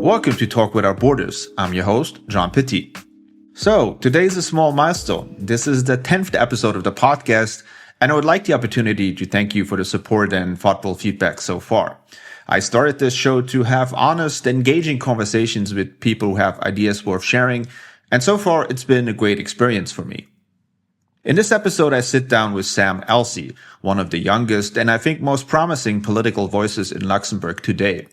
Welcome to Talk Without Borders. I'm your host, John Pitti. So, today is a small milestone. This is the 10th episode of the podcast, and I would like the opportunity to thank you for the support and thoughtful feedback so far. I started this show to have honest, engaging conversations with people who have ideas worth sharing, and so far it's been a great experience for me. In this episode, I sit down with Sam Elsey, one of the youngest and I think most promising political voices in Luxembourg today.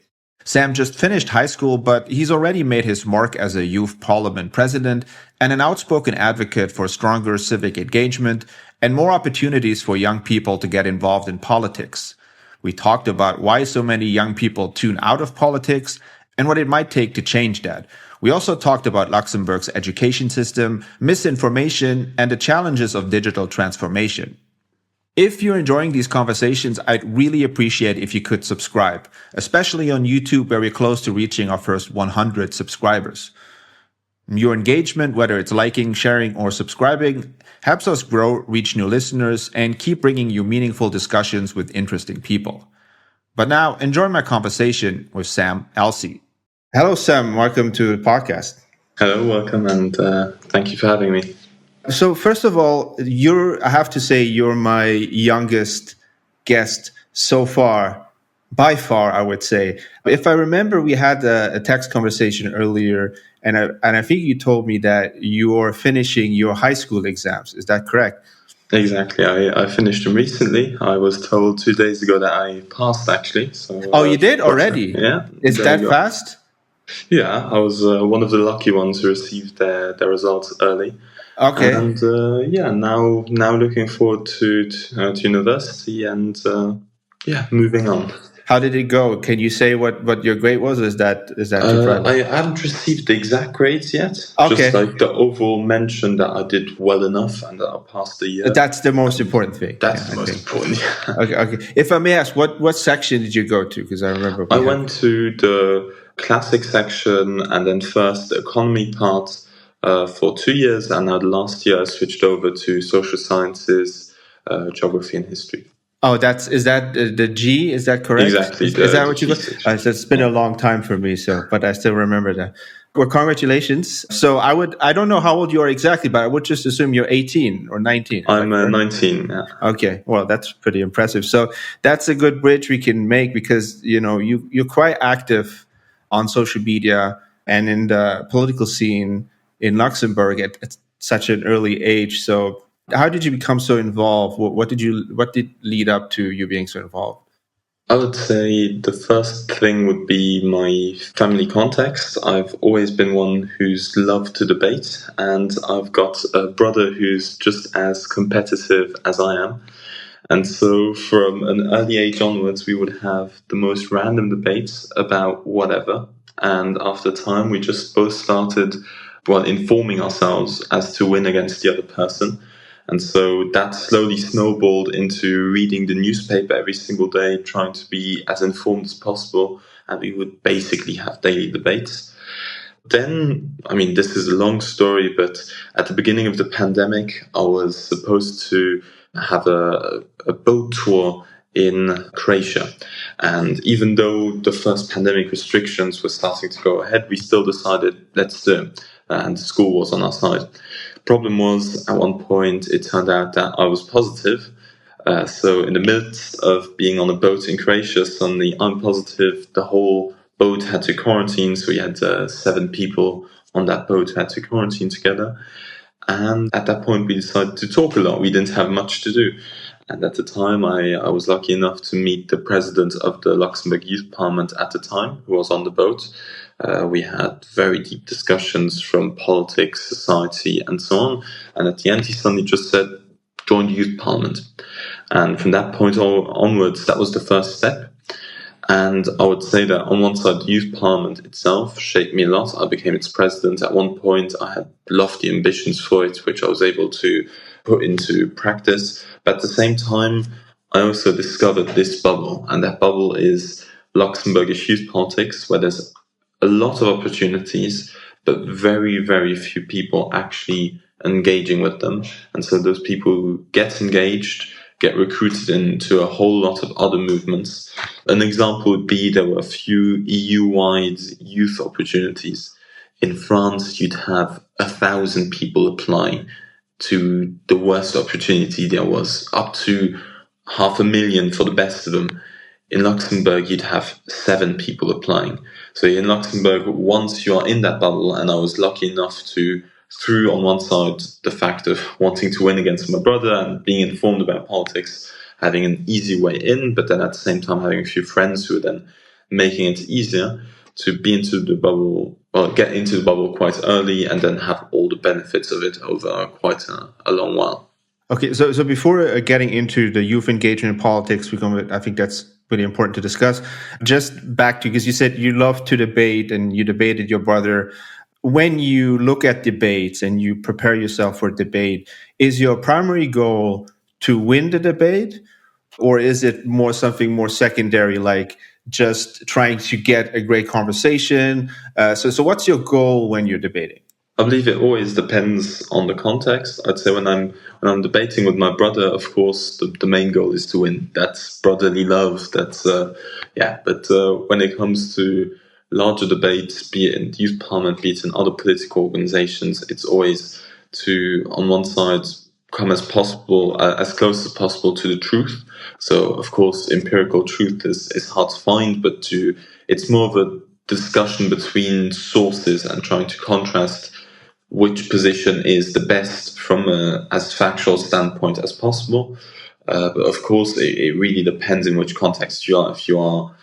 Sam just finished high school, but he's already made his mark as a youth parliament president and an outspoken advocate for stronger civic engagement and more opportunities for young people to get involved in politics. We talked about why so many young people tune out of politics and what it might take to change that. We also talked about Luxembourg's education system, misinformation, and the challenges of digital transformation. If you're enjoying these conversations, I'd really appreciate if you could subscribe, especially on YouTube, where we're close to reaching our first 100 subscribers. Your engagement, whether it's liking, sharing, or subscribing, helps us grow, reach new listeners, and keep bringing you meaningful discussions with interesting people. But now, enjoy my conversation with Sam Elsey. Hello, Sam. Welcome to the podcast. Hello, welcome, and thank you for having me. So first of all, I have to say you're my youngest guest so far, by far, I would say. If I remember, we had a text conversation earlier, and I think you told me that you're finishing your high school exams. Is that correct? Exactly. I finished them recently. I was told 2 days ago that I passed, actually. So, you did already? Yeah. Is that fast? Yeah, I was one of the lucky ones who received their results early. Okay. And now looking forward to university and moving on. How did it go? Can you say what your grade was? Is that too private? I haven't received the exact grades yet. Okay. Just like the overall mention that I did well enough and that I passed the year. That's the most important thing. That's the most important. Yeah. Okay. If I may ask, what section did you go to? Because I remember I went to the classic section and then first the economy part for 2 years, and now the last year I switched over to social sciences, geography and history. Oh, is that the G? Is that correct? Exactly. Is that what you got? So it's been a long time for me, but I still remember that. Well, congratulations. So I don't know how old you are exactly, but I would just assume you're 18 or 19. I'm 19. Yeah. Okay. Well, that's pretty impressive. So that's a good bridge we can make because, you're quite active on social media and in the political scene in Luxembourg at such an early age. So how did you become so involved? What did lead up to you being so involved? I would say the first thing would be my family context. I've always been one who's loved to debate, and I've got a brother who's just as competitive as I am. And so from an early age onwards, we would have the most random debates about whatever. And after time, we just both started informing ourselves as to win against the other person. And so that slowly snowballed into reading the newspaper every single day, trying to be as informed as possible. And we would basically have daily debates. Then, this is a long story, but at the beginning of the pandemic, I was supposed to have a boat tour in Croatia. And even though the first pandemic restrictions were starting to go ahead, we still decided, let's do it. And school was on our side. Problem was, at one point, it turned out that I was positive. So in the midst of being on a boat in Croatia, suddenly I'm positive. The whole boat had to quarantine. So we had 7 people on that boat who had to quarantine together. And at that point, we decided to talk a lot. We didn't have much to do. And at the time, I was lucky enough to meet the president of the Luxembourg Youth Parliament at the time, who was on the boat. We had very deep discussions from politics, society, and so on. And at the end, he suddenly just said, join the Youth Parliament. And from that point onwards, that was the first step. And I would say that on one side, the Youth Parliament itself shaped me a lot. I became its president. At one point, I had lofty ambitions for it, which I was able to put into practice. But at the same time, I also discovered this bubble. And that bubble is Luxembourgish youth politics, where there's a lot of opportunities, but very, very few people actually engaging with them. And so those people who get engaged get recruited into a whole lot of other movements. An example would be there were a few EU-wide youth opportunities. In France, you'd have 1,000 people apply to the worst opportunity there was, up to 500,000 for the best of them. In Luxembourg, you'd have 7 people applying. So in Luxembourg, once you are in that bubble, and I was lucky enough to, through on one side the fact of wanting to win against my brother and being informed about politics, having an easy way in, but then at the same time having a few friends who are then making it easier to be into the bubble, or get into the bubble quite early, and then have all the benefits of it over quite a long while. Okay, so before getting into the youth engagement in politics, I think that's really important to discuss. Just back to, because you said you love to debate and you debated your brother. When you look at debates and you prepare yourself for debate, is your primary goal to win the debate, or is it something more secondary, like just trying to get a great conversation? So what's your goal when you're debating? I believe it always depends on the context. I'd say when I'm debating with my brother, of course, the main goal is to win. That's brotherly love. That's But when it comes to larger debates, be it in youth parliament, be it in other political organizations, it's always to, on one side, come as close as possible to the truth. So, of course, empirical truth is hard to find, but it's more of a discussion between sources and trying to contrast which position is the best from as factual standpoint as possible. But of course, it really depends in which context you are. If you are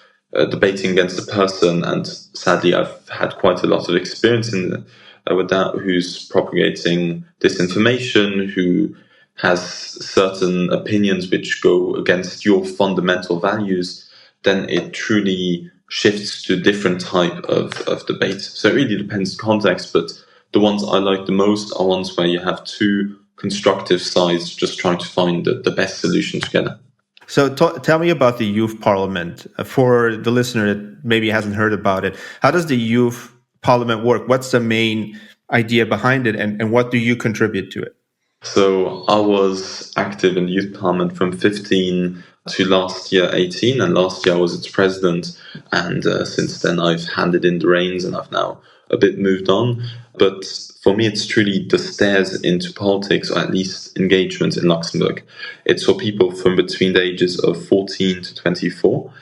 debating against a person, and sadly, I've had quite a lot of experience with that, who's propagating disinformation, who has certain opinions which go against your fundamental values, then it truly shifts to a different type of debate. So it really depends on context, but the ones I like the most are ones where you have two constructive sides just trying to find the best solution together. So tell me about the youth parliament. For the listener that maybe hasn't heard about it, how does the youth parliament work? What's the main idea behind it, and what do you contribute to it? So I was active in the youth parliament from 15 to last year 18, and last year I was its president, and since then I've handed in the reins and I've now a bit moved on. But for me, it's truly the stairs into politics, or at least engagement in Luxembourg. It's for people from between the ages of 14 to 24.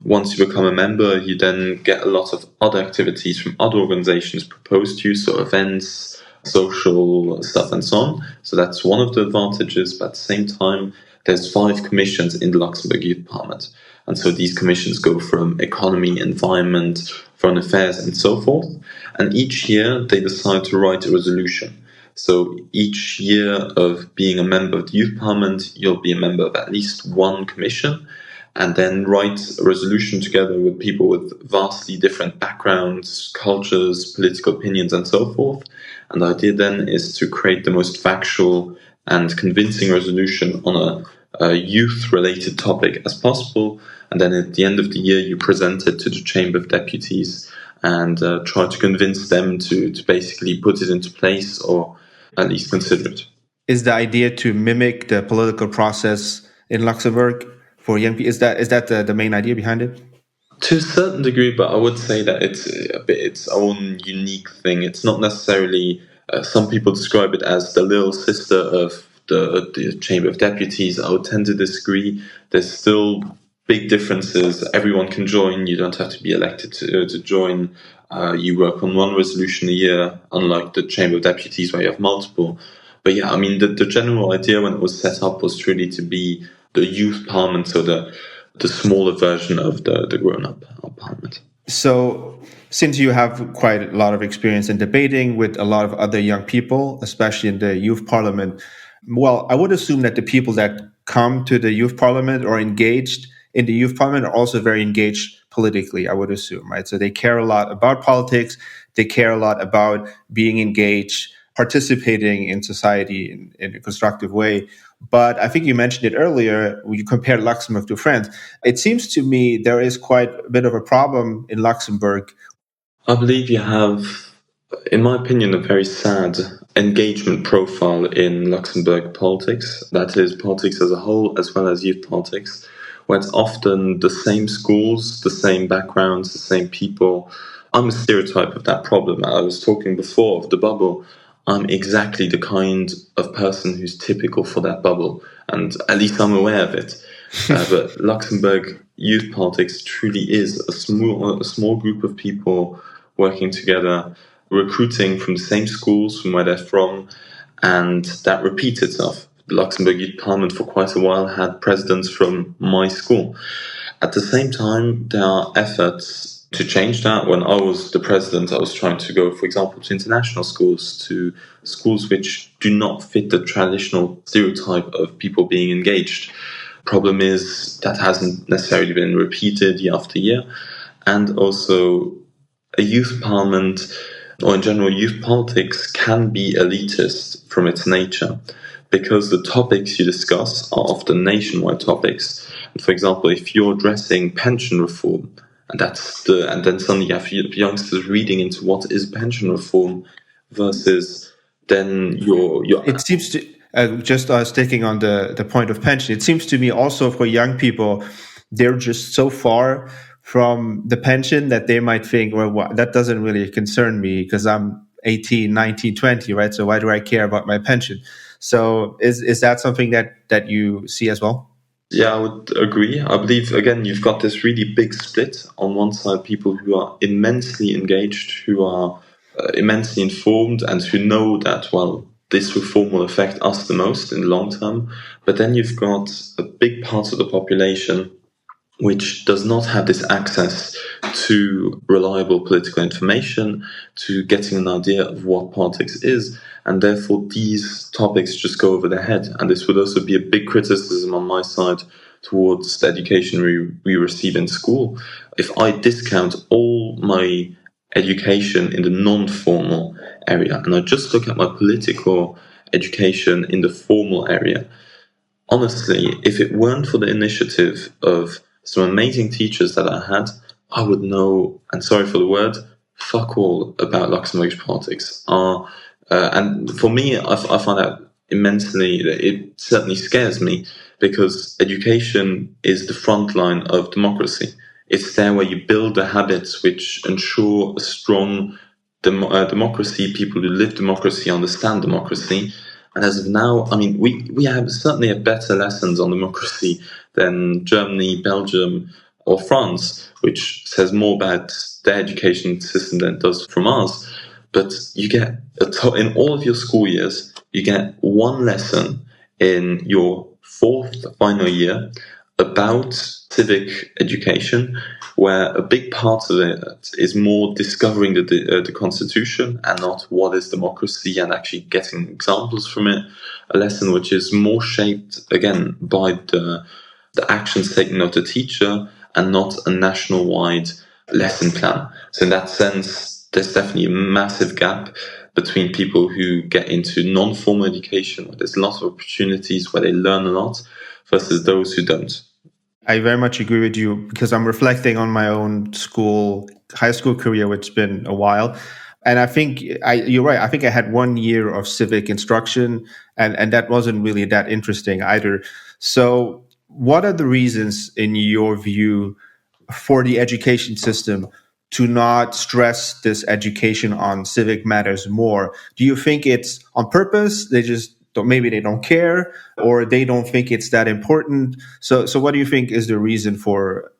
Once you become a member, you then get a lot of other activities from other organizations proposed to you, so events, social stuff and so on. So that's one of the advantages, but at the same time, there's 5 commissions in the Luxembourg Youth Parliament. And so these commissions go from economy, environment, foreign affairs, and so forth. And each year they decide to write a resolution. So each year of being a member of the Youth Parliament, you'll be a member of at least one commission, and then write a resolution together with people with vastly different backgrounds, cultures, political opinions, and so forth. And the idea then is to create the most factual and convincing resolution on a youth-related topic as possible. And then at the end of the year, you present it to the Chamber of Deputies and try to convince them to basically put it into place, or at least consider it. Is the idea to mimic the political process in Luxembourg for young people? Is that the main idea behind it? To a certain degree, but I would say that it's a bit its own unique thing. It's not necessarily. Some people describe it as the little sister of the Chamber of Deputies. I would tend to disagree. There's still big differences. Everyone can join. You don't have to be elected to join. You work on one resolution a year, unlike the Chamber of Deputies where you have multiple. But yeah, I mean, the general idea when it was set up was truly to be the youth parliament, so the smaller version of the grown-up parliament. So, since you have quite a lot of experience in debating with a lot of other young people, especially in the youth parliament, well, I would assume that the people that come to the youth parliament or engaged in the youth parliament are also very engaged politically, I would assume, right? So they care a lot about politics, they care a lot about being engaged, participating in society in a constructive way. But I think you mentioned it earlier, when you compared Luxembourg to France. It seems to me there is quite a bit of a problem in Luxembourg. I believe you have in my opinion, a very sad engagement profile in Luxembourg politics. That is, politics as a whole, as well as youth politics, where it's often the same schools, the same backgrounds, the same people. I'm a stereotype of that problem. I was talking before of the bubble. I'm exactly the kind of person who's typical for that bubble, and at least I'm aware of it. But Luxembourg youth politics truly is a small group of people working together, recruiting from the same schools from where they're from, and that repeats itself. The Luxembourg Youth Parliament for quite a while had presidents from my school. At the same time, there are efforts to change that. When I was the president, I was trying to go, for example, to international schools, to schools which do not fit the traditional stereotype of people being engaged. Problem is that hasn't necessarily been repeated year after year. And also, a youth parliament, or in general, youth politics can be elitist from its nature because the topics you discuss are often nationwide topics. For example, if you're addressing pension reform, and then suddenly you have youngsters reading into what is pension reform versus then your It seems to just sticking on the point of pension. It seems to me also for young people, they're just so far from the pension that they might think, well, that doesn't really concern me because I'm 18, 19, 20, right? So why do I care about my pension? So is that something that you see as well? Yeah, I would agree. I believe, again, you've got this really big split. On one side, people who are immensely engaged, who are immensely informed, and who know that, well, this reform will affect us the most in the long term. But then you've got a big part of the population which does not have this access to reliable political information, to getting an idea of what politics is, and therefore these topics just go over their head. And this would also be a big criticism on my side towards the education we receive in school. If I discount all my education in the non-formal area and I just look at my political education in the formal area, honestly, if it weren't for the initiative of some amazing teachers that I had, I would know, and sorry for the word, fuck all about Luxembourgish politics. And for me, I find that immensely, it certainly scares me because education is the front line of democracy. It's there where you build the habits which ensure a strong democracy. People who live democracy understand democracy. And as of now, I mean, we have certainly have better lessons on democracy than Germany, Belgium, or France, which says more about their education system than it does from ours. But you get in all of your school years, you get one lesson in your fourth final year about civic education, where a big part of it is more discovering the Constitution and not what is democracy and actually getting examples from it. A lesson which is more shaped, again, by the actions taken of the teacher and not a national-wide lesson plan. So in that sense, there's definitely a massive gap between people who get into non-formal education, where there's lots of opportunities, where they learn a lot, versus those who don't. I very much agree with you because I'm reflecting on my own high school career, which has been a while. And I think you're right. I think I had 1 year of civic instruction and that wasn't really that interesting either. So what are the reasons in your view for the education system to not stress this education on civic matters more? Do you think it's on purpose? Maybe they don't care, or they don't think it's that important. So what do you think is the reason for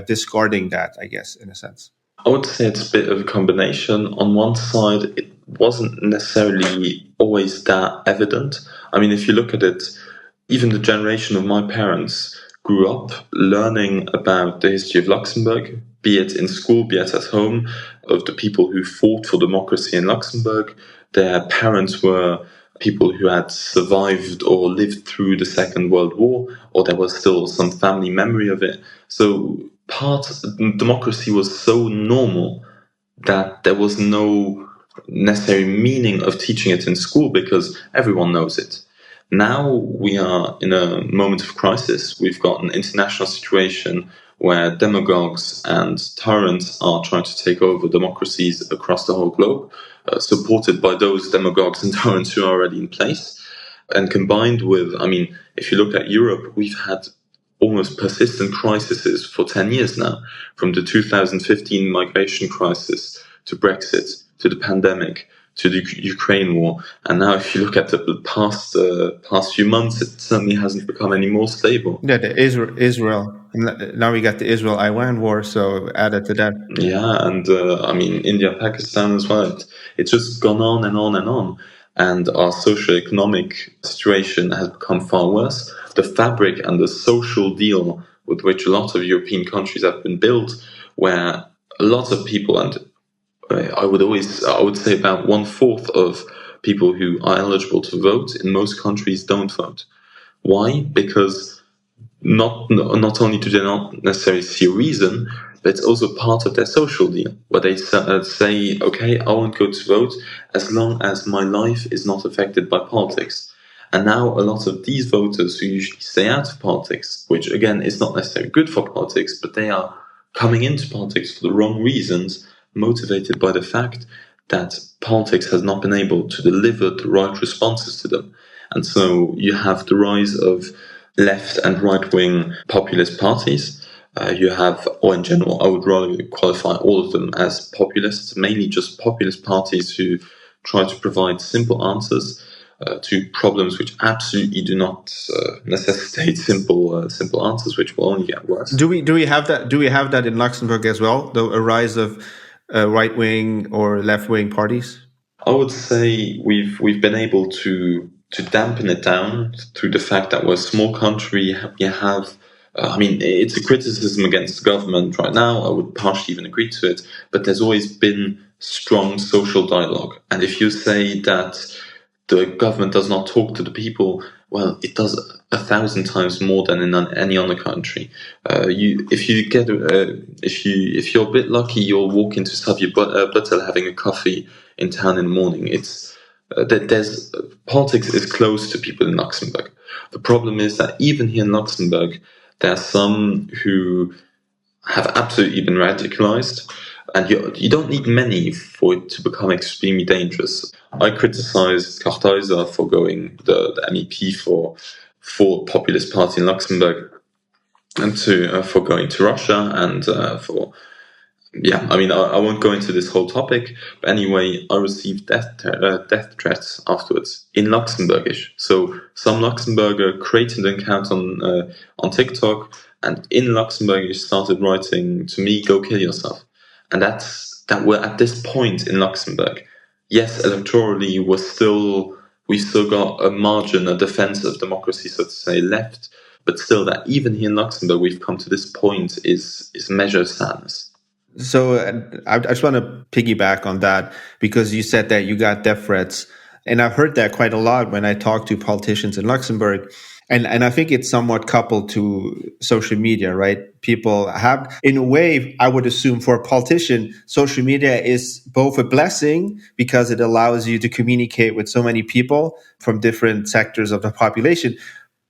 discarding that, I guess, in a sense? I would say it's a bit of a combination. On one side, it wasn't necessarily always that evident. I mean, if you look at it, even the generation of my parents grew up learning about the history of Luxembourg, be it in school, be it at home, of the people who fought for democracy in Luxembourg. Their parents were people who had survived or lived through the Second World War, or there was still some family memory of it. So democracy was so normal that there was no necessary meaning of teaching it in school because everyone knows it. Now we are in a moment of crisis. We've got an international situation where demagogues and tyrants are trying to take over democracies across the whole globe, supported by those demagogues and tyrants who are already in place. And combined with, if you look at Europe, we've had almost persistent crises for 10 years now, from the 2015 migration crisis to Brexit to the pandemic to the Ukraine war. And now if you look at the past few months, it certainly hasn't become any more stable. Yeah, the Israel. Now we got the Israel-Iran war, so added to that. Yeah, and India, Pakistan as well. It's just gone on and on and on. And our socio-economic situation has become far worse. The fabric and the social deal with which a lot of European countries have been built, where a lot of people, and I would say about 1/4 of people who are eligible to vote in most countries don't vote. Why? Because not only do they not necessarily see a reason, but it's also part of their social deal, where they say, okay, I won't go to vote as long as my life is not affected by politics. And now a lot of these voters who usually stay out of politics, which again is not necessarily good for politics, but they are coming into politics for the wrong reasons, motivated by the fact that politics has not been able to deliver the right responses to them. And so you have the rise of left and right-wing populist parties. You have, or in general, I would rather qualify all of them as populists, mainly just populist parties who try to provide simple answers to problems which absolutely do not necessitate simple answers, which will only get worse. Do we have that? Do we have that in Luxembourg as well? A rise of right-wing or left-wing parties? I would say we've been able to dampen it down through the fact that we're a small country. You have, it's a criticism against the government right now. I would partially even agree to it, but there's always been strong social dialogue. And if you say that the government does not talk to the people, well, it does 1,000 times more than in any other country. If you're a bit lucky, you'll walk into Xavier Buttel having a coffee in town in the morning. It's there's politics is close to people in Luxembourg. The problem is that even here in Luxembourg, there are some who have absolutely been radicalized, and you don't need many for it to become extremely dangerous. I criticized Kartheiser for going the MEP for populist party in Luxembourg, and for going to Russia, and I won't go into this whole topic, but anyway, I received death threats afterwards in Luxembourgish. So some Luxembourger created an account on TikTok, and in Luxembourgish started writing to me, "Go kill yourself." And that we're at this point in Luxembourg. Yes, electorally, we've still got a margin, a defense of democracy, so to say, left. But still, that even here in Luxembourg, we've come to this point is measured sadness. So I just want to piggyback on that, because you said that you got death threats. And I've heard that quite a lot when I talk to politicians in Luxembourg. And I think it's somewhat coupled to social media, right? People have, in a way, I would assume for a politician, social media is both a blessing because it allows you to communicate with so many people from different sectors of the population.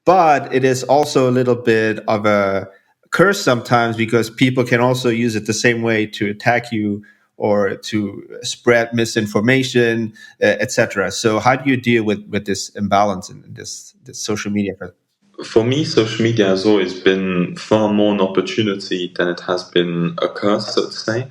But it is also a little bit of a curse sometimes, because people can also use it the same way to attack you or to spread misinformation, etc. So how do you deal with this imbalance in this social media? For me, social media has always been far more an opportunity than it has been a curse, so to say.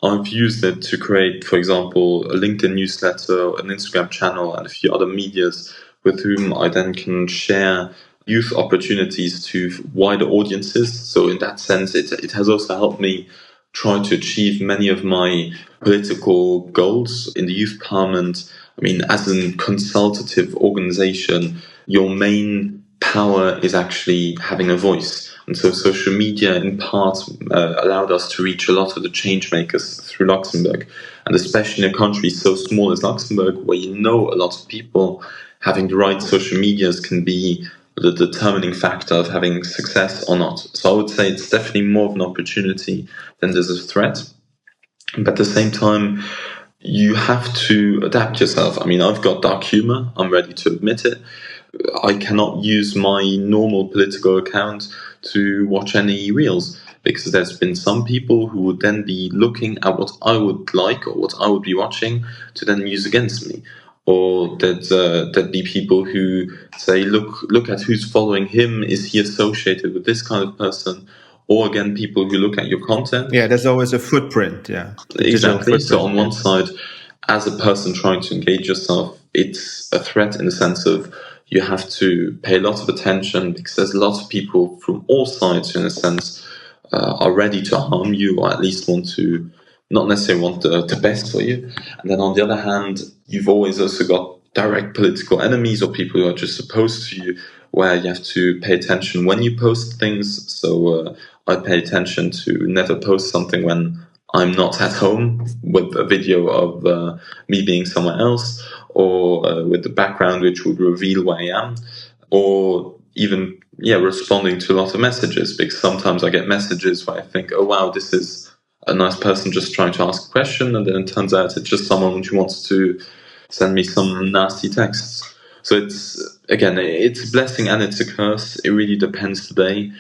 I've used it to create, for example, a LinkedIn newsletter, an Instagram channel, and a few other medias with whom I then can share youth opportunities to wider audiences. So in that sense, it has also helped me try to achieve many of my political goals in the youth parliament. As a consultative organization, your main power is actually having a voice. And so social media, in part, allowed us to reach a lot of the change makers through Luxembourg. And especially in a country so small as Luxembourg, where a lot of people, having the right social medias can be the determining factor of having success or not. So I would say it's definitely more of an opportunity than there's a threat. But at the same time, you have to adapt yourself. I've got dark humor. I'm ready to admit it. I cannot use my normal political account to watch any reels, because there's been some people who would then be looking at what I would like or what I would be watching to then use against me. Or there'd be people who say, look at who's following him. Is he associated with this kind of person? Or again, people who look at your content. Yeah, there's always a footprint. Yeah, Exactly. So on one side, as a person trying to engage yourself, it's a threat in the sense of you have to pay a lot of attention, because there's lots of people from all sides, in a sense, are ready to harm you, or at least want to, not necessarily want the best for you. And then on the other hand, you've always also got direct political enemies or people who are just opposed to you, where you have to pay attention when you post things. So I pay attention to never post something when I'm not at home with a video of me being somewhere else, or with the background which would reveal where I am, or even responding to a lot of messages, because sometimes I get messages where I think, oh wow, this is a nice person just trying to ask a question, and then it turns out it's just someone who wants to send me some nasty texts. So it's a blessing and it's a curse. It really depends today.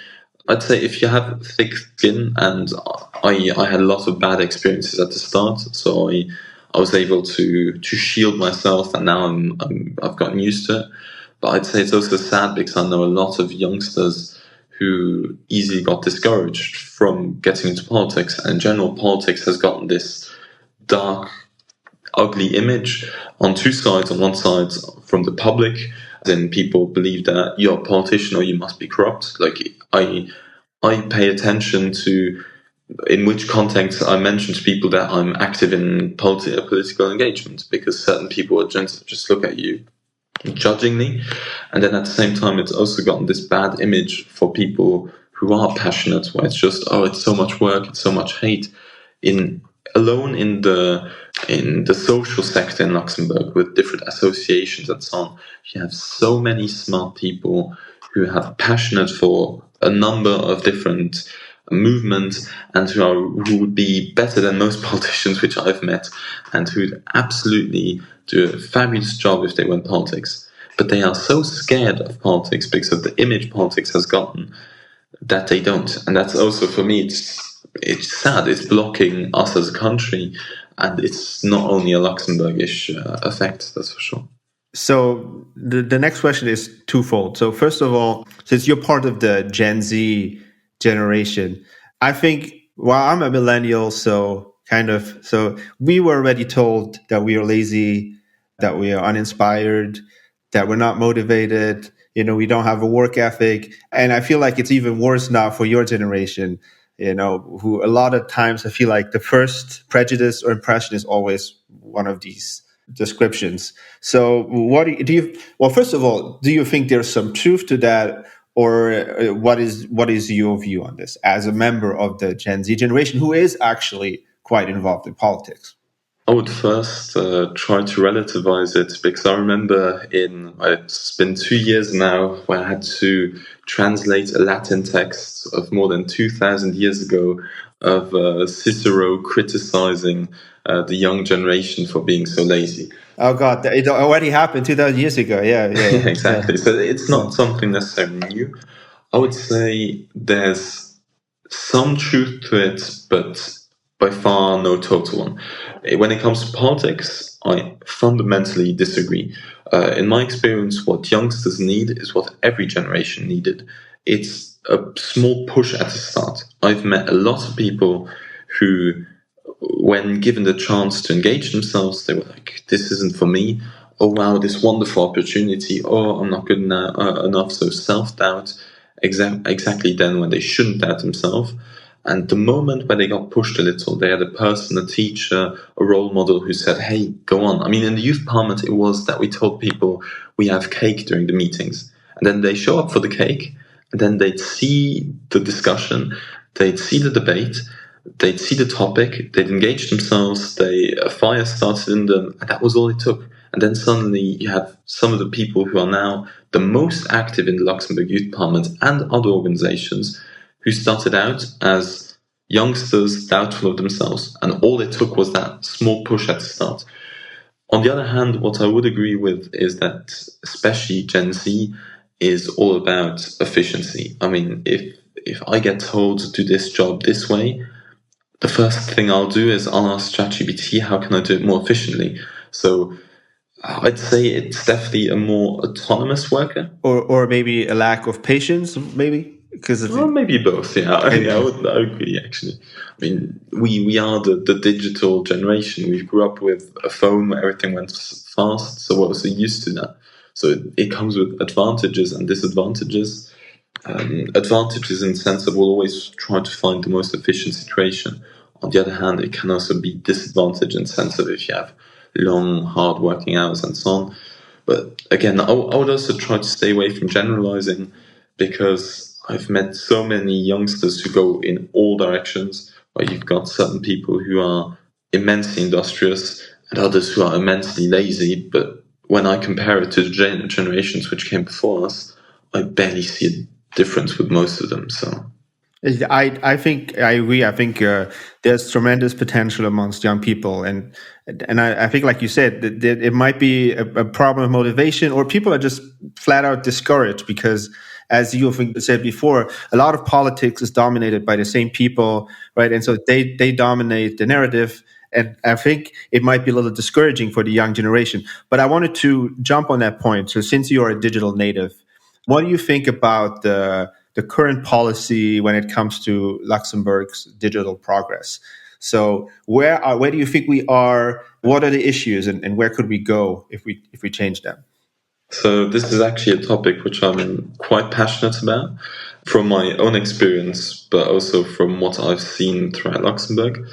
I'd say if you have thick skin, and I had a lot of bad experiences at the start, so I was able to shield myself, and now I've gotten used to it. But I'd say it's also sad, because I know a lot of youngsters who easily got discouraged from getting into politics, and in general, politics has gotten this dark, ugly image on two sides. On one side, from the public, then people believe that you're a politician or you must be corrupt. Like I pay attention to in which context I mention to people that I'm active in political engagement, because certain people will just look at you judgingly. And then at the same time, it's also gotten this bad image for people who are passionate, where it's just, oh, it's so much work, it's so much hate. Alone in the social sector in Luxembourg, with different associations and so on, you have so many smart people who have passionate for a number of different movements, and who would be better than most politicians which I've met, and who'd absolutely do a fabulous job if they were in politics. But they are so scared of politics because of the image politics has gotten, that they don't. And that's also, for me, it's sad. It's blocking us as a country, and it's not only a Luxembourgish effect, that's for sure. So the next question is twofold. So first of all, since you're part of the Gen Z generation, I think, well, I'm a millennial, so we were already told that we are lazy, that we are uninspired, that we're not motivated, we don't have a work ethic. And I feel like it's even worse now for your generation, who a lot of times I feel like the first prejudice or impression is always one of these descriptions. So what do you well, first of all, do you think there's some truth to that, or what is your view on this as a member of the Gen Z generation who is actually quite involved in politics? I would first try to relativize it, because I remember it's been 2 years now, where I had to translate a Latin text of more than 2,000 years ago of Cicero criticizing the young generation for being so lazy. Oh God, it already happened 2,000 years ago. Yeah. Exactly. Yeah. So it's not something necessarily new. I would say there's some truth to it, but by far no total one. When it comes to politics, I fundamentally disagree. In my experience, what youngsters need is what every generation needed. It's a small push at the start. I've met a lot of people who, when given the chance to engage themselves, they were like, this isn't for me. Oh, wow, this wonderful opportunity. Oh, I'm not good enough. So self-doubt, exactly then when they shouldn't doubt themselves. And the moment where they got pushed a little, they had a person, a teacher, a role model who said, hey, go on. I mean, in the youth parliament, it was that we told people we have cake during the meetings. And then they show up for the cake, and then they'd see the discussion, they'd see the debate, they'd see the topic, they'd engage themselves, a fire started in them, and that was all it took. And then suddenly you have some of the people who are now the most active in the Luxembourg Youth Parliament and other organizations, who started out as youngsters doubtful of themselves. And all it took was that small push at the start. On the other hand, what I would agree with is that especially Gen Z is all about efficiency. I mean, if I get told to do this job this way, the first thing I'll do is I'll ask ChatGPT, how can I do it more efficiently? So I'd say it's definitely a more autonomous worker. Or maybe a lack of patience, maybe? Because Well, maybe both. Yeah, yeah, I would agree. Actually, I mean, we are the digital generation. We grew up with a phone where everything went fast, so we're also used to that. So it comes with advantages and disadvantages. Advantages in the sense that we'll always try to find the most efficient situation. On the other hand, it can also be disadvantage in the sense of if you have long, hard working hours and so on. But again, I would also try to stay away from generalizing because I've met so many youngsters who go in all directions, where you've got certain people who are immensely industrious and others who are immensely lazy. But when I compare it to the generations which came before us, I barely see a difference with most of them. So I think I agree. I think there's tremendous potential amongst young people, and I think, like you said, that it might be a problem of motivation, or people are just flat out discouraged because, as you have said before, a lot of politics is dominated by the same people, right? And so they dominate the narrative. And I think it might be a little discouraging for the young generation. But I wanted to jump on that point. So since you are a digital native, what do you think about the current policy when it comes to Luxembourg's digital progress? So where do you think we are? What are the issues, and where could we go if we change them? So this is actually a topic which I'm quite passionate about from my own experience, but also from what I've seen throughout Luxembourg.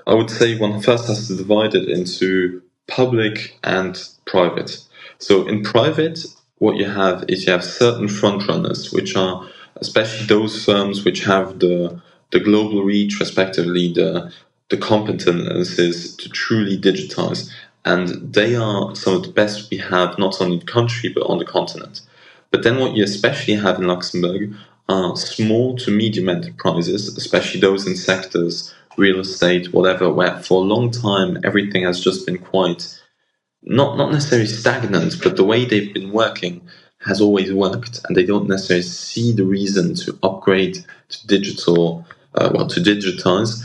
I would say one first has to divide it into public and private. So in private, what you have is you have certain front runners, which are especially those firms which have the global reach, respectively the competences to truly digitize. And they are some of the best we have, not only in the country, but on the continent. But then what you especially have in Luxembourg are small to medium enterprises, especially those in sectors, real estate, whatever, where for a long time everything has just been quite, not necessarily stagnant, but the way they've been working has always worked, and they don't necessarily see the reason to upgrade to digital, to digitize,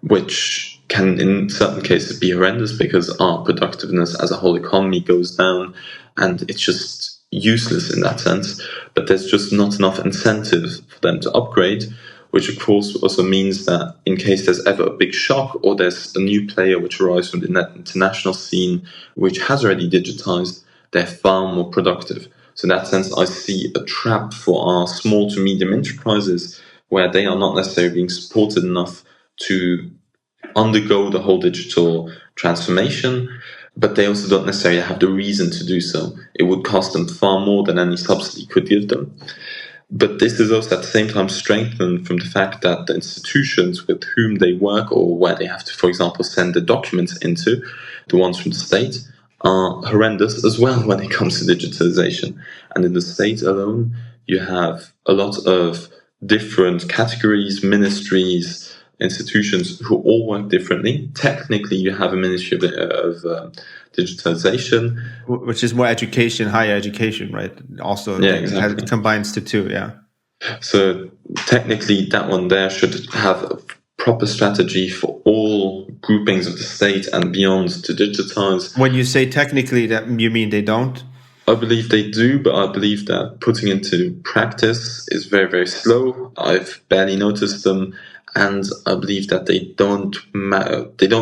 which can in certain cases be horrendous because our productiveness as a whole economy goes down, and it's just useless in that sense. But there's just not enough incentive for them to upgrade, which of course also means that in case there's ever a big shock or there's a new player which arrives from the international scene which has already digitized, they're far more productive. So in that sense, I see a trap for our small to medium enterprises where they are not necessarily being supported enough to undergo the whole digital transformation, but they also don't necessarily have the reason to do so. It would cost them far more than any subsidy could give them. But this is also at the same time strengthened from the fact that the institutions with whom they work or where they have to, for example, send the documents into, the ones from the state, are horrendous as well when it comes to digitalization. And in the state alone, you have a lot of different categories, ministries, institutions who all work differently. Technically, you have a ministry of digitalization, which is more education, higher education, right? Also, yeah, exactly. It combines the two, yeah. So technically, that one there should have a proper strategy for all groupings of the state and beyond to digitize. When you say technically, that you mean they don't? I believe they do, but I believe that putting into practice is very, very slow. I've barely noticed them, and I believe that they don't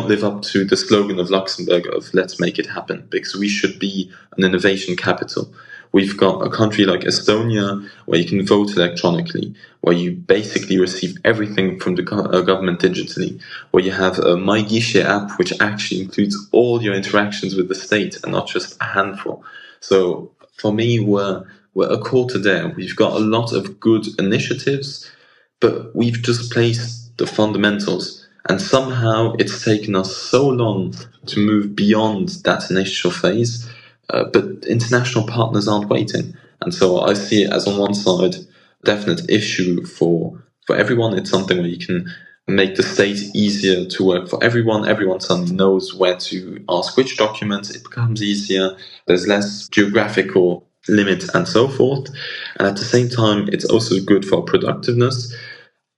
live up to the slogan of Luxembourg of "Let's make it happen," because we should be an innovation capital. We've got a country like Estonia where you can vote electronically, where you basically receive everything from the government digitally, where you have a My Guichet app which actually includes all your interactions with the state and not just a handful. So for me, we're a quarter there. We've got a lot of good initiatives, but we've just placed the fundamentals. And somehow it's taken us so long to move beyond that initial phase. But international partners aren't waiting. And so I see it as, on one side, definite issue for everyone. It's something where you can make the state easier to work for everyone. Everyone suddenly knows where to ask which documents. It becomes easier. There's less geographical limits and so forth. And at the same time, it's also good for productiveness.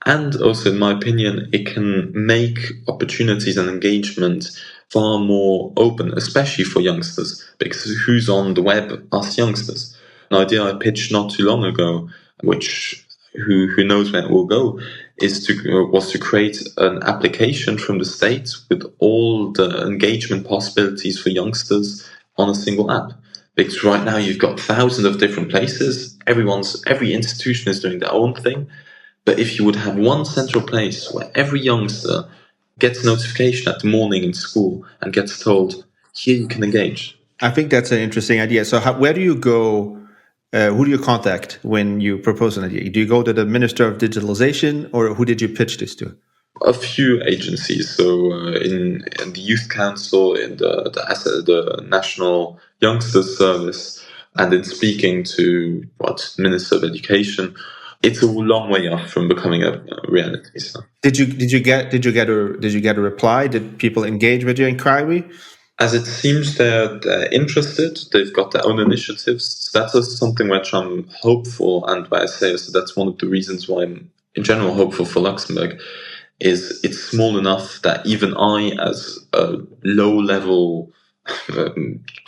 And also, in my opinion, it can make opportunities and engagement far more open, especially for youngsters, because who's on the web? Us youngsters. An idea I pitched not too long ago, which who knows where it will go, was to create an application from the state with all the engagement possibilities for youngsters on a single app. Because right now you've got thousands of different places. Every institution is doing their own thing. But if you would have one central place where every youngster gets notification at the morning in school and gets told, here you can engage. I think that's an interesting idea. So where do you go? Who do you contact when you propose an idea? Do you go to the Minister of Digitalisation, or who did you pitch this to? A few agencies. So in the Youth Council, in the National Youngsters Service, and in speaking to Minister of Education, it's a long way off from becoming a reality. So. Did you get a reply? Did people engage with your inquiry? As it seems they're interested, they've got their own initiatives. So that's something which I'm hopeful, and why I say so that's one of the reasons why I'm in general hopeful for Luxembourg. Is it's small enough that even I, as a low-level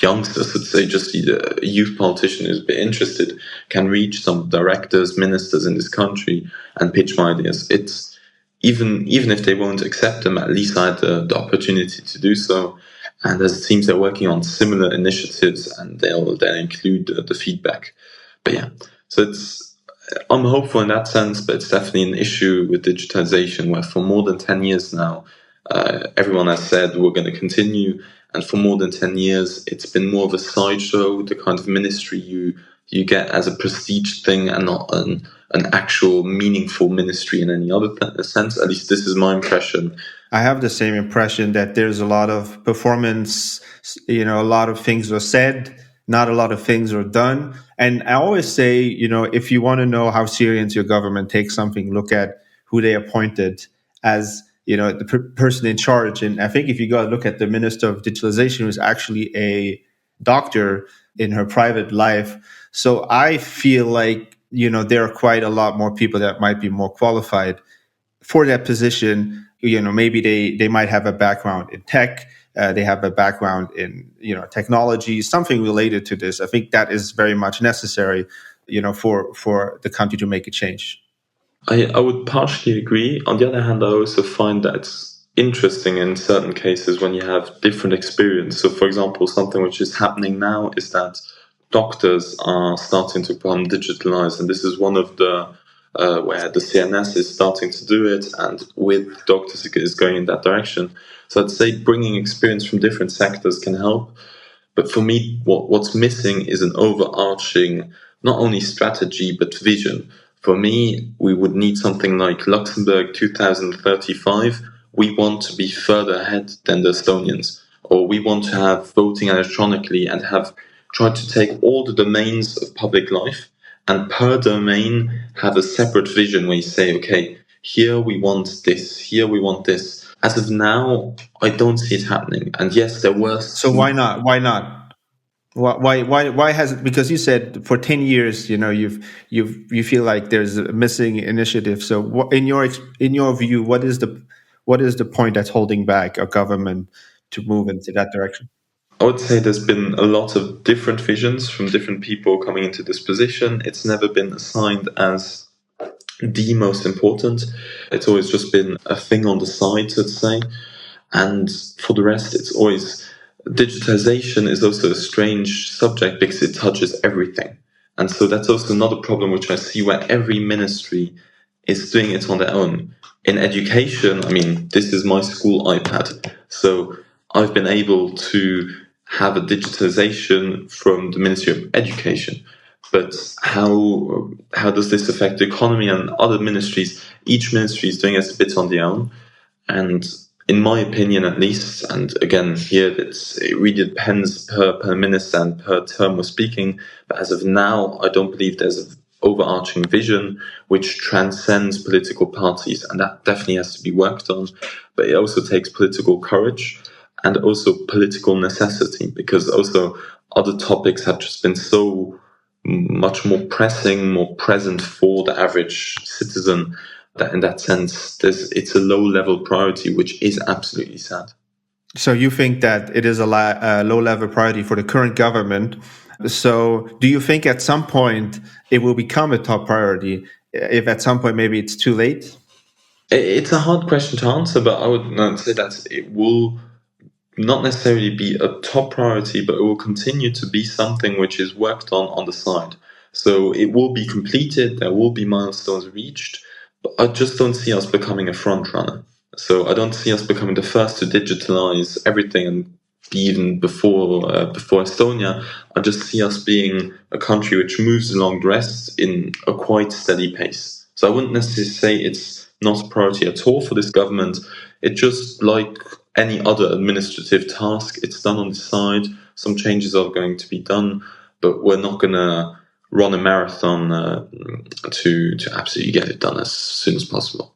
youngster, so to say, just a youth politician who's a bit interested, can reach some directors, ministers in this country and pitch my ideas. It's even if they won't accept them, at least I had the opportunity to do so. And as it seems, they're working on similar initiatives, and they'll include the feedback. But yeah, so I'm hopeful in that sense, but it's definitely an issue with digitalization where for more than 10 years now, everyone has said we're going to continue. And for more than 10 years, it's been more of a sideshow, the kind of ministry you get as a prestige thing and not an actual meaningful ministry in any other sense. At least this is my impression. I have the same impression that there's a lot of performance, a lot of things are said, not a lot of things are done. And I always say, if you want to know how serious your government takes something, look at who they appointed as, the person in charge. And I think if you go look at the Minister of Digitalisation, who's actually a doctor in her private life. So I feel like, there are quite a lot more people that might be more qualified for that position. Maybe they might have a background in tech. They have a background in, technology, something related to this. I think that is very much necessary, for the country to make a change. I would partially agree. On the other hand, I also find that it's interesting in certain cases when you have different experience. So, for example, something which is happening now is that doctors are starting to become digitalized, and this is one of the where the CNS is starting to do it, and with doctors is going in that direction. So I'd say bringing experience from different sectors can help. But for me, what's missing is an overarching, not only strategy, but vision. For me, we would need something like Luxembourg 2035. We want to be further ahead than the Estonians, or we want to have voting electronically and have tried to take all the domains of public life and per domain have a separate vision where you say, okay, here we want this, here we want this. As of now, I don't see it happening. And yes, there were. So why not? Why not? Why has it? Because you said for 10 years, you feel like there's a missing initiative. So in your view, what is the point that's holding back a government to move into that direction? I would say there's been a lot of different visions from different people coming into this position. It's never been assigned as the most important. It's always just been a thing on the side, so to say. And for the rest, it's always digitalization is also a strange subject because it touches everything. And so that's also another problem which I see where every ministry is doing it on their own. In education, I mean, this is my school iPad. So I've been able to have a digitalization from the Ministry of Education. But how does this affect the economy and other ministries? Each ministry is doing it a bit on their own. And in my opinion, at least, and again, here it really depends per minister and per term we're speaking. But as of now, I don't believe there's overarching vision which transcends political parties, and that definitely has to be worked on. But it also takes political courage and also political necessity, because also other topics have just been so much more pressing, more present for the average citizen, that in that sense, it's a low-level priority, which is absolutely sad. So you think that it is a low-level priority for the current government. So do you think at some point it will become a top priority? If at some point maybe it's too late? It's a hard question to answer, but I would not say that it will not necessarily be a top priority, but it will continue to be something which is worked on the side. So it will be completed, there will be milestones reached, but I just don't see us becoming a front runner. So I don't see us becoming the first to digitalize everything and be even before Estonia. I just see us being a country which moves along the rest in a quite steady pace. So I wouldn't necessarily say it's not a priority at all for this government. It's just like any other administrative task, it's done on the side. Some changes are going to be done, but we're not going to run a marathon to absolutely get it done as soon as possible.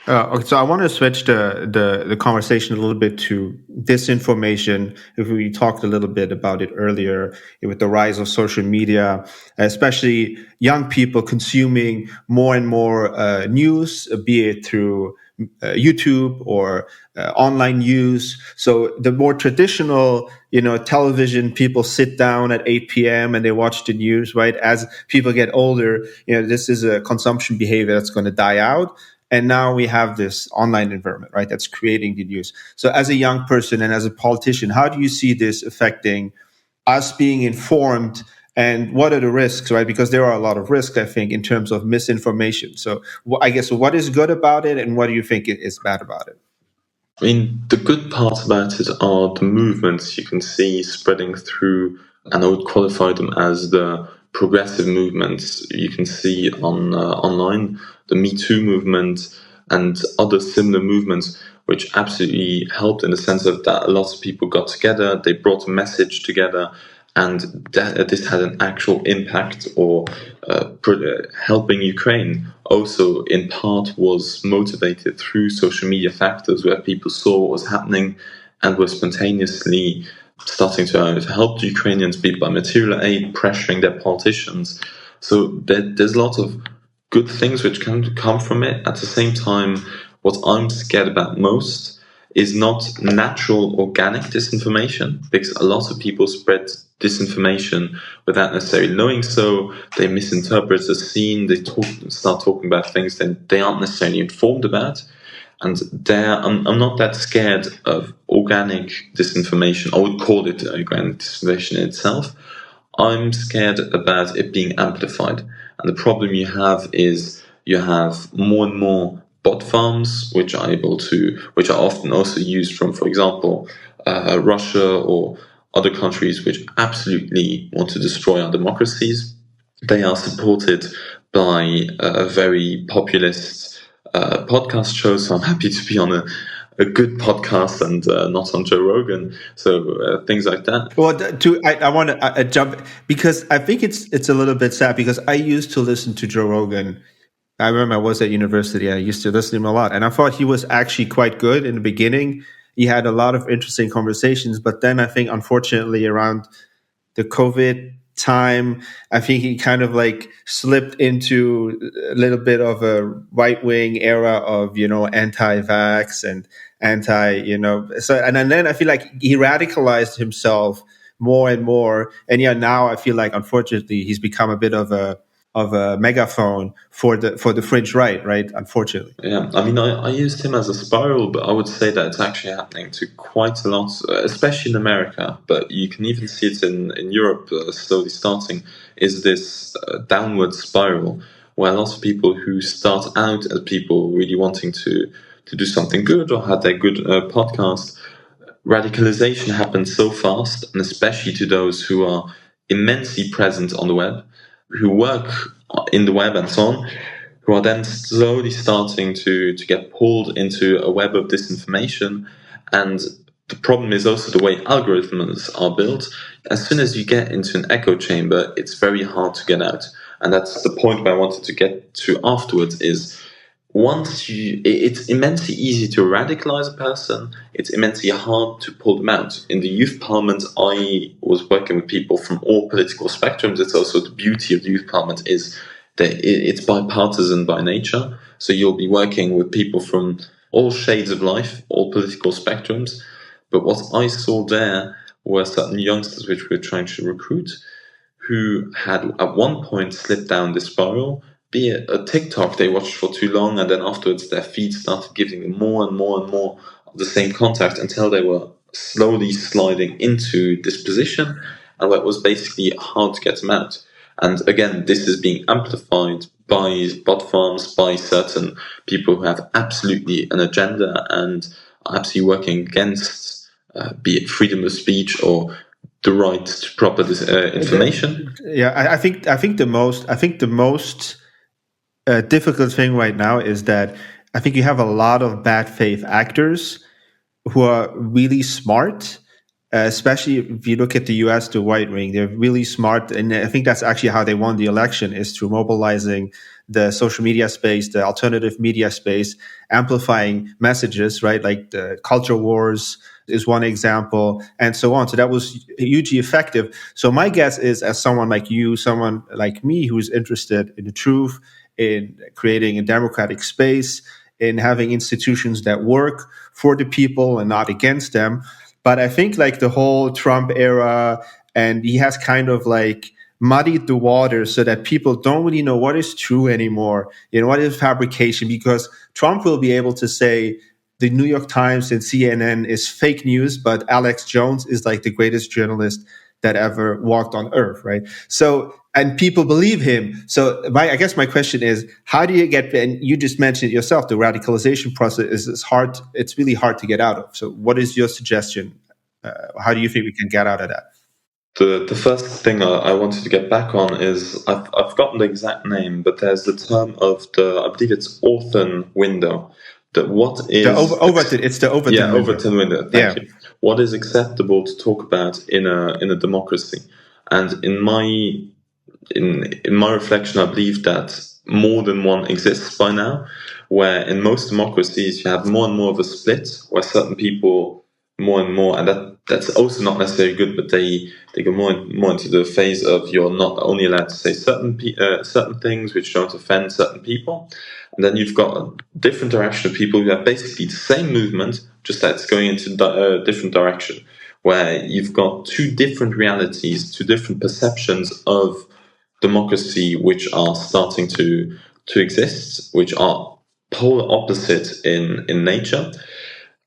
Okay, so I want to switch the conversation a little bit to disinformation. If we talked a little bit about it earlier with the rise of social media, especially young people consuming more and more news, be it through YouTube or online news. So the more traditional, television, people sit down at 8 p.m. and they watch the news, right? As people get older, this is a consumption behavior that's going to die out. And now we have this online environment, right, that's creating the news. So as a young person and as a politician, how do you see this affecting us being informed, and what are the risks, right? Because there are a lot of risks, I think, in terms of misinformation. So I guess what is good about it and what do you think is bad about it? I mean, the good parts about it are the movements you can see spreading through, and I would qualify them as the progressive movements you can see on online, the Me Too movement and other similar movements, which absolutely helped in the sense of that a lot of people got together, they brought a message together, and this had an actual impact, or helping Ukraine also in part was motivated through social media factors, where people saw what was happening and were spontaneously starting to help the Ukrainians, be by material aid, pressuring their politicians. So there's a lot of good things which can come from it. At the same time, what I'm scared about most is not natural organic disinformation, because a lot of people spread disinformation without necessarily knowing so. They misinterpret the scene, they start talking about things that they aren't necessarily informed about. And I'm not that scared of organic disinformation. I would call it organic disinformation in itself. I'm scared about it being amplified. And the problem you have is you have more and more bot farms, which are often also used from, for example, Russia or other countries which absolutely want to destroy our democracies. They are supported by a very populist podcast show, so I'm happy to be on a good podcast and not on Joe Rogan. So things like that. Well, I want to jump, because I think it's a little bit sad, because I used to listen to Joe Rogan. I remember I was at university. I used to listen to him a lot, and I thought he was actually quite good in the beginning. He had a lot of interesting conversations, but then I think, unfortunately, around the COVID time, I think he kind of like slipped into a little bit of a right-wing era of, anti-vax and and then I feel like he radicalized himself more and more. And now I feel like, unfortunately, he's become a bit of a megaphone for the fringe right? Unfortunately. Yeah, I mean, I used him as a spiral, but I would say that it's actually happening to quite a lot, especially in America, but you can even see it in Europe slowly starting, is this downward spiral, where a lot of people who start out as people really wanting to do something good or had their good podcast, radicalization happens so fast, and especially to those who are immensely present on the web, who work in the web and so on, who are then slowly starting to get pulled into a web of disinformation. And the problem is also the way algorithms are built. As soon as you get into an echo chamber, it's very hard to get out. And that's the point where I wanted to get to afterwards is it's immensely easy to radicalize a person. It's immensely hard to pull them out. In the youth parliament, I was working with people from all political spectrums. It's also the beauty of the youth parliament is that it's bipartisan by nature. So you'll be working with people from all shades of life, all political spectrums. But what I saw there were certain youngsters which we were trying to recruit who had at one point slipped down this spiral, be it a TikTok they watched for too long, and then afterwards their feed started giving them more and more and more of the same content until they were slowly sliding into this position, and where it was basically hard to get them out. And again, this is being amplified by bot farms, by certain people who have absolutely an agenda and are absolutely working against, be it freedom of speech or the right to proper information. Yeah, I think the most difficult thing right now is that I think you have a lot of bad faith actors who are really smart, especially if you look at the US, the right wing. They're really smart, and I think that's actually how they won the election, is through mobilizing the social media space, the alternative media space, amplifying messages, right? Like the culture wars is one example, and so on. So that was hugely effective. So my guess is, as someone like you, someone like me who's interested in the truth, in creating a democratic space, in having institutions that work for the people and not against them. But I think like the whole Trump era, and he has kind of like muddied the water so that people don't really know what is true anymore. You know, what is fabrication? Because Trump will be able to say the New York Times and CNN is fake news, but Alex Jones is like the greatest journalist that ever walked on earth, right? So, and people believe him. So I guess my question is, how do you get, and you just mentioned it yourself, the radicalization process is hard. It's really hard to get out of. So what is your suggestion? How do you think we can get out of that? The first thing I wanted to get back on is I've forgotten the exact name, but there's the term of I believe it's Orton window. That what is Overton? It's the Overton window. Overton window. Thank you. What is acceptable to talk about in a democracy? And in my reflection, I believe that more than one exists by now. Where in most democracies you have more and more of a split, where certain people more and more, and that's also not necessarily good, but they go more and more into the phase of you're not only allowed to say certain things which don't offend certain people, and then you've got a different direction of people who have basically the same movement, just that it's going into a different direction, where you've got two different realities, two different perceptions of democracy which are starting to exist, which are polar opposite in nature.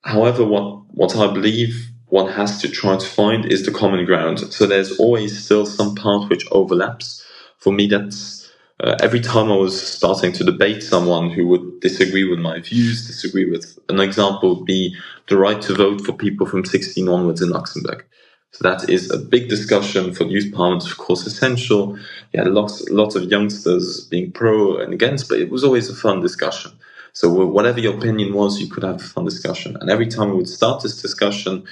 However, what I believe one has to try to find is the common ground. So there's always still some part which overlaps. For me, that's every time I was starting to debate someone who would disagree with my views, disagree with, an example would be the right to vote for people from 16 onwards in Luxembourg. So that is a big discussion for youth parliament, of course, essential. You had lots of youngsters being pro and against, but it was always a fun discussion. So whatever your opinion was, you could have a fun discussion. And every time we would start this discussion,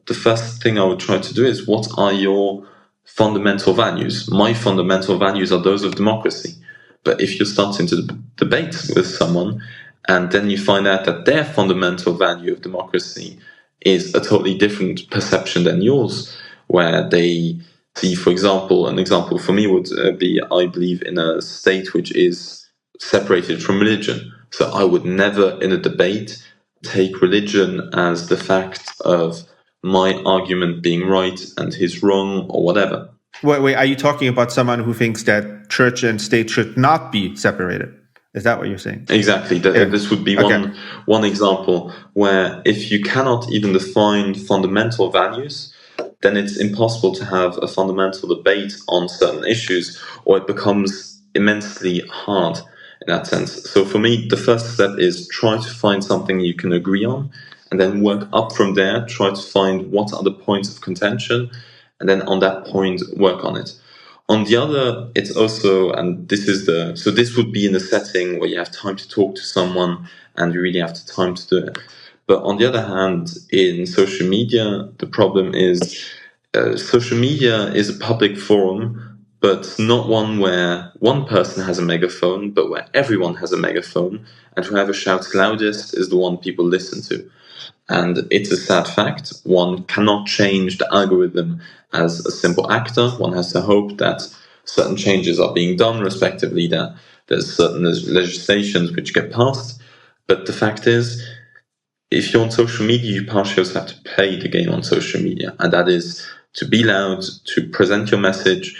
the first thing I would try to do is, what are your fundamental values? My fundamental values are those of democracy. But if you're starting to debate with someone, and then you find out that their fundamental value of democracy is a totally different perception than yours, where they see, for example, an example for me would be, I believe in a state which is separated from religion. So I would never, in a debate, take religion as the fact of my argument being right and his wrong or whatever. Wait, are you talking about someone who thinks that church and state should not be separated? Is that what you're saying? Exactly. This would be one example where if you cannot even define fundamental values, then it's impossible to have a fundamental debate on certain issues, or it becomes immensely hard in that sense. So for me, the first step is try to find something you can agree on, and then work up from there, try to find what are the points of contention, and then on that point, work on it. On the other, it's also, and this would be in a setting where you have time to talk to someone and you really have the time to do it. But on the other hand, in social media, the problem is social media is a public forum but not one where one person has a megaphone, but where everyone has a megaphone, and whoever shouts loudest is the one people listen to. And it's a sad fact. One cannot change the algorithm as a simple actor. One has to hope that certain changes are being done, respectively, that there's certain legislations which get passed. But the fact is, if you're on social media, you partially also have to play the game on social media. And that is to be loud, to present your message.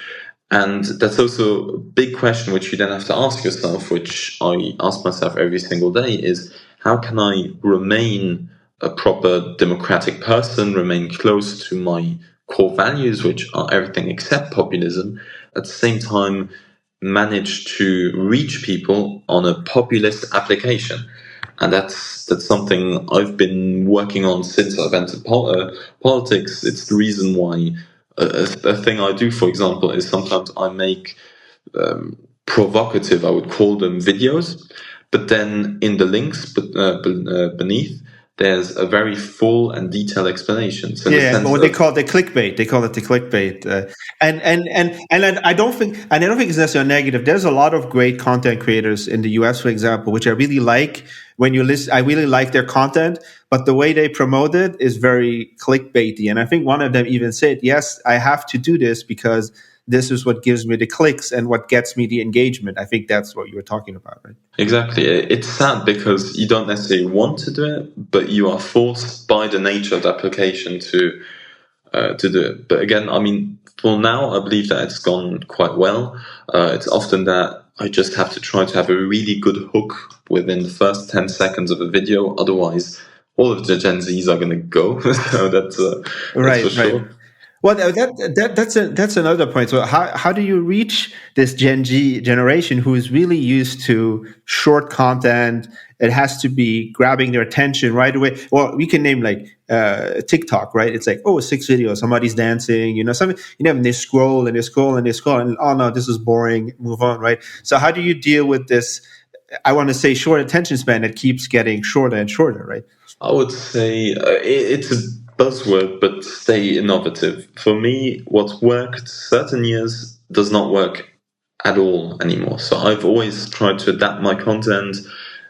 And that's also a big question which you then have to ask yourself, which I ask myself every single day, is how can I remain a proper democratic person, remain close to my core values, which are everything except populism, at the same time manage to reach people on a populist application. And that's something I've been working on since I've entered politics. It's the reason why a thing I do, for example, is sometimes I make provocative, I would call them, videos, but then in the links beneath, there's a very full and detailed explanation. So yeah, but what they call it the clickbait. They call it the clickbait, and I don't think it's necessarily negative. There's a lot of great content creators in the U.S., for example, which I really like. When you listen, I really like their content, but the way they promote it is very clickbaity. And I think one of them even said, "Yes, I have to do this because this is what gives me the clicks and what gets me the engagement." I think that's what you were talking about, right? Exactly. It's sad because you don't necessarily want to do it, but you are forced by the nature of the application to do it. But again, I mean, for now, I believe that it's gone quite well. It's often that I just have to try to have a really good hook within the first 10 seconds of a video. Otherwise, all of the Gen Zs are going to go. So that's for sure. Right. Well, that's another point. So how do you reach this Gen Z generation who is really used to short content? It has to be grabbing their attention right away. Well, we can name like TikTok, right? It's like, oh, 6 videos, somebody's dancing, something. And they scroll and they scroll and they scroll, and oh no, this is boring. Move on, right? So how do you deal with this? I want to say short attention span that keeps getting shorter and shorter, right? I would say it's a buzzword, but stay innovative. For me, what's worked certain years does not work at all anymore. So I've always tried to adapt my content.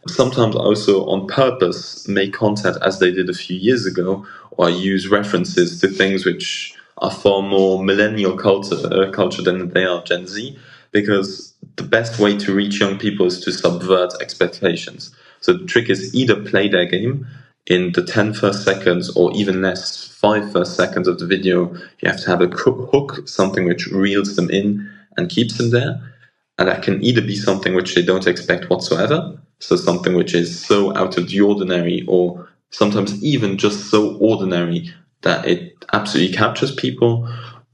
Sometimes I also on purpose make content as they did a few years ago, or I use references to things which are far more millennial culture than they are Gen Z, because the best way to reach young people is to subvert expectations. So the trick is either play their game in the 10 first seconds, or even less, 5 first seconds of the video. You have to have a hook, something which reels them in and keeps them there. And that can either be something which they don't expect whatsoever, so something which is so out of the ordinary, or sometimes even just so ordinary that it absolutely captures people,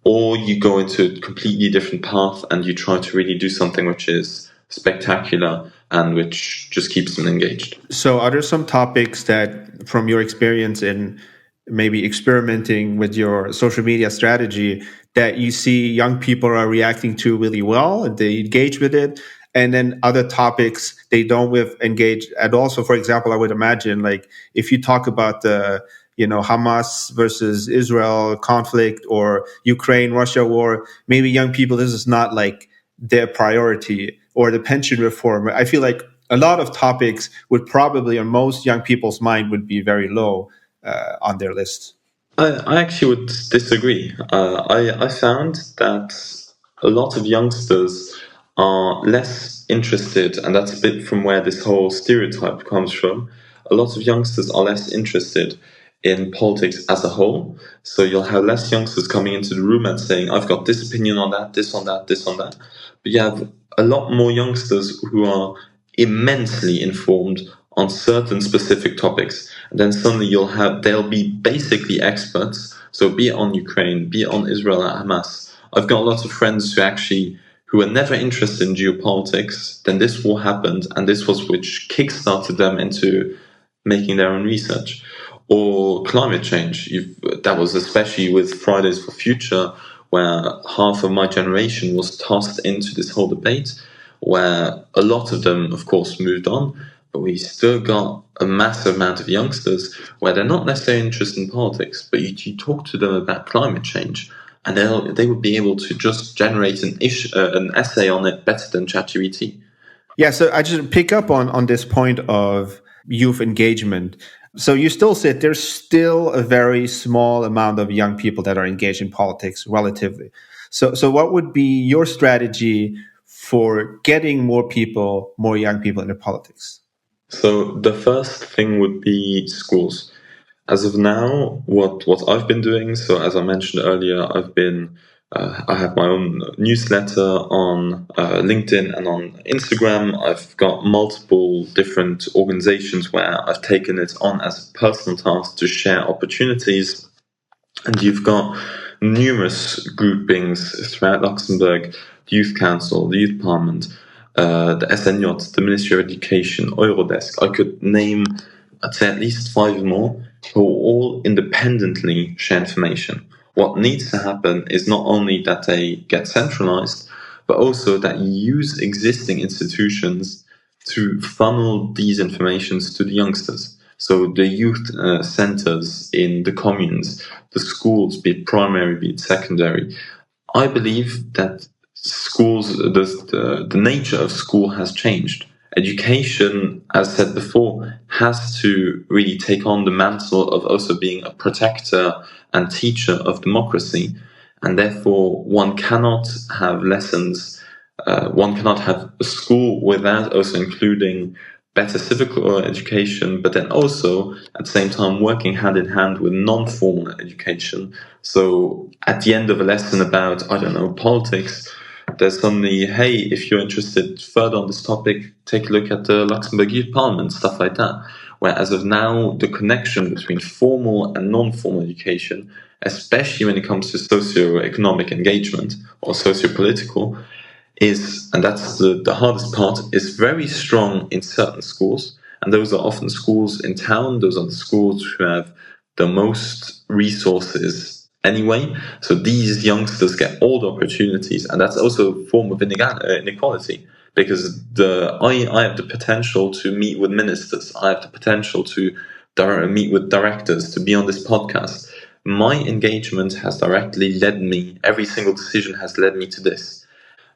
or you go into a completely different path and you try to really do something which is spectacular and which just keeps them engaged. So are there some topics that, from your experience in maybe experimenting with your social media strategy, that you see young people are reacting to really well and they engage with it? And then other topics they don't engage at all. So, for example, I would imagine, like, if you talk about the Hamas versus Israel conflict or Ukraine-Russia war, maybe young people, this is not like their priority, or the pension reform. I feel like a lot of topics would probably, on most young people's mind, would be very low on their list. I actually would disagree. I found that a lot of youngsters are less interested, and that's a bit from where this whole stereotype comes from. A lot of youngsters are less interested in politics as a whole. So you'll have less youngsters coming into the room and saying, I've got this opinion on that, this on that, this on that. But you have a lot more youngsters who are immensely informed on certain specific topics. And then suddenly they'll be basically experts. So be it on Ukraine, be it on Israel and Hamas. I've got lots of friends who were never interested in geopolitics. Then this war happened, and this was which kickstarted them into making their own research. Or climate change. That was especially with Fridays for Future, where half of my generation was tossed into this whole debate, where a lot of them, of course, moved on, but we still got a massive amount of youngsters where they're not necessarily interested in politics, but you talk to them about climate change, and they would be able to just generate an essay on it better than ChatGPT. Yeah, so I just pick up on this point of youth engagement. So you still said there's still a very small amount of young people that are engaged in politics relatively. So what would be your strategy for getting more young people into politics? So the first thing would be schools. As of now, what I've been doing, so as I mentioned earlier, I have my own newsletter on LinkedIn and on Instagram. I've got multiple different organizations where I've taken it on as a personal task to share opportunities. And you've got numerous groupings throughout Luxembourg: the Youth Council, the Youth Parliament, the SNJ, the Ministry of Education, Eurodesk. I could name, I'd say, at least 5 more, who all independently share information. What needs to happen is not only that they get centralized, but also that you use existing institutions to funnel these informations to the youngsters. So the youth centers in the communes, the schools, be it primary, be it secondary. I believe that the nature of school has changed. Education, as said before, has to really take on the mantle of also being a protector and teacher of democracy. And therefore, one cannot have lessons, one cannot have a school without also including better civic education, but then also at the same time working hand in hand with non-formal education. So at the end of a lesson about, I don't know, politics, there's suddenly, hey, if you're interested further on this topic, take a look at the Luxembourg Youth Parliament, stuff like that. Where as of now, the connection between formal and non-formal education, especially when it comes to socio-economic engagement or socio-political, and that's the hardest part, is very strong in certain schools. And those are often schools in town. Those are the schools who have the most resources anyway. So these youngsters get all the opportunities. And that's also a form of inequality, because I have the potential to meet with ministers. I have the potential to meet with directors, to be on this podcast. My engagement has directly led me, every single decision has led me to this.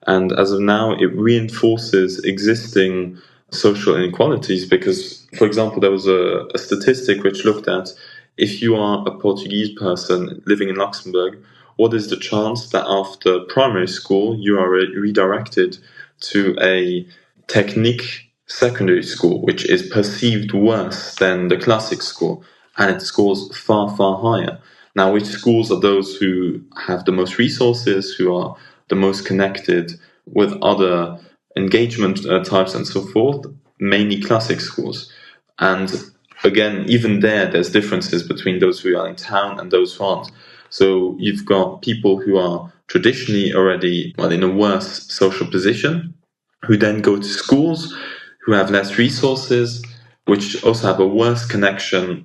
And as of now, it reinforces existing social inequalities because, for example, there was a statistic which looked at, if you are a Portuguese person living in Luxembourg, what is the chance that after primary school you are redirected to a technique secondary school, which is perceived worse than the classic school, and it scores far, far higher. Now, which schools are those who have the most resources, who are the most connected with other engagement types and so forth? Mainly classic schools. And again, even there's differences between those who are in town and those who aren't. So you've got people who are traditionally already, in a worse social position, who then go to schools who have less resources, which also have a worse connection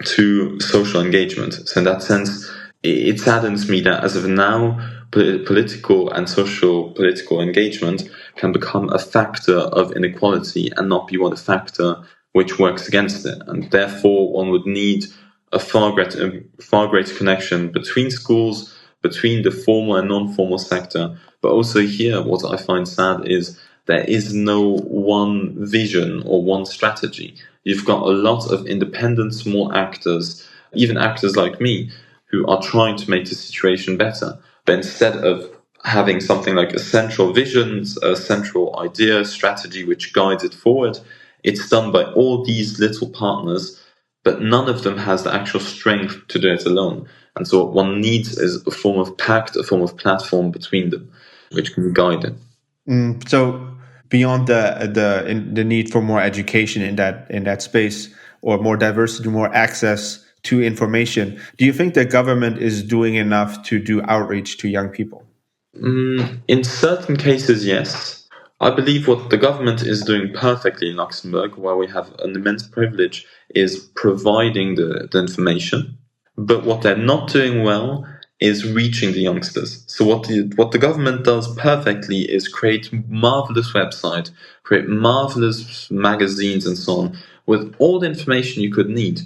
to social engagement. So in that sense, it saddens me that as of now, political and social political engagement can become a factor of inequality and not be a factor which works against it. And therefore, one would need a far greater connection between schools, between the formal and non-formal sector. But also here, what I find sad is there is no one vision or one strategy. You've got a lot of independent small actors, even actors like me, who are trying to make the situation better. But instead of having something like a central vision, a central idea, strategy which guides it forward, it's done by all these little partners, but none of them has the actual strength to do it alone. And so what one needs is a form of pact, a form of platform between them, which can guide it. So beyond the need for more education in that space, or more diversity, more access to information, do you think the government is doing enough to do outreach to young people? In certain cases, yes. I believe what the government is doing perfectly in Luxembourg, where we have an immense privilege, is providing the information. But what they're not doing well is reaching the youngsters. So what the government does perfectly is create marvelous websites, create marvelous magazines and so on, with all the information you could need.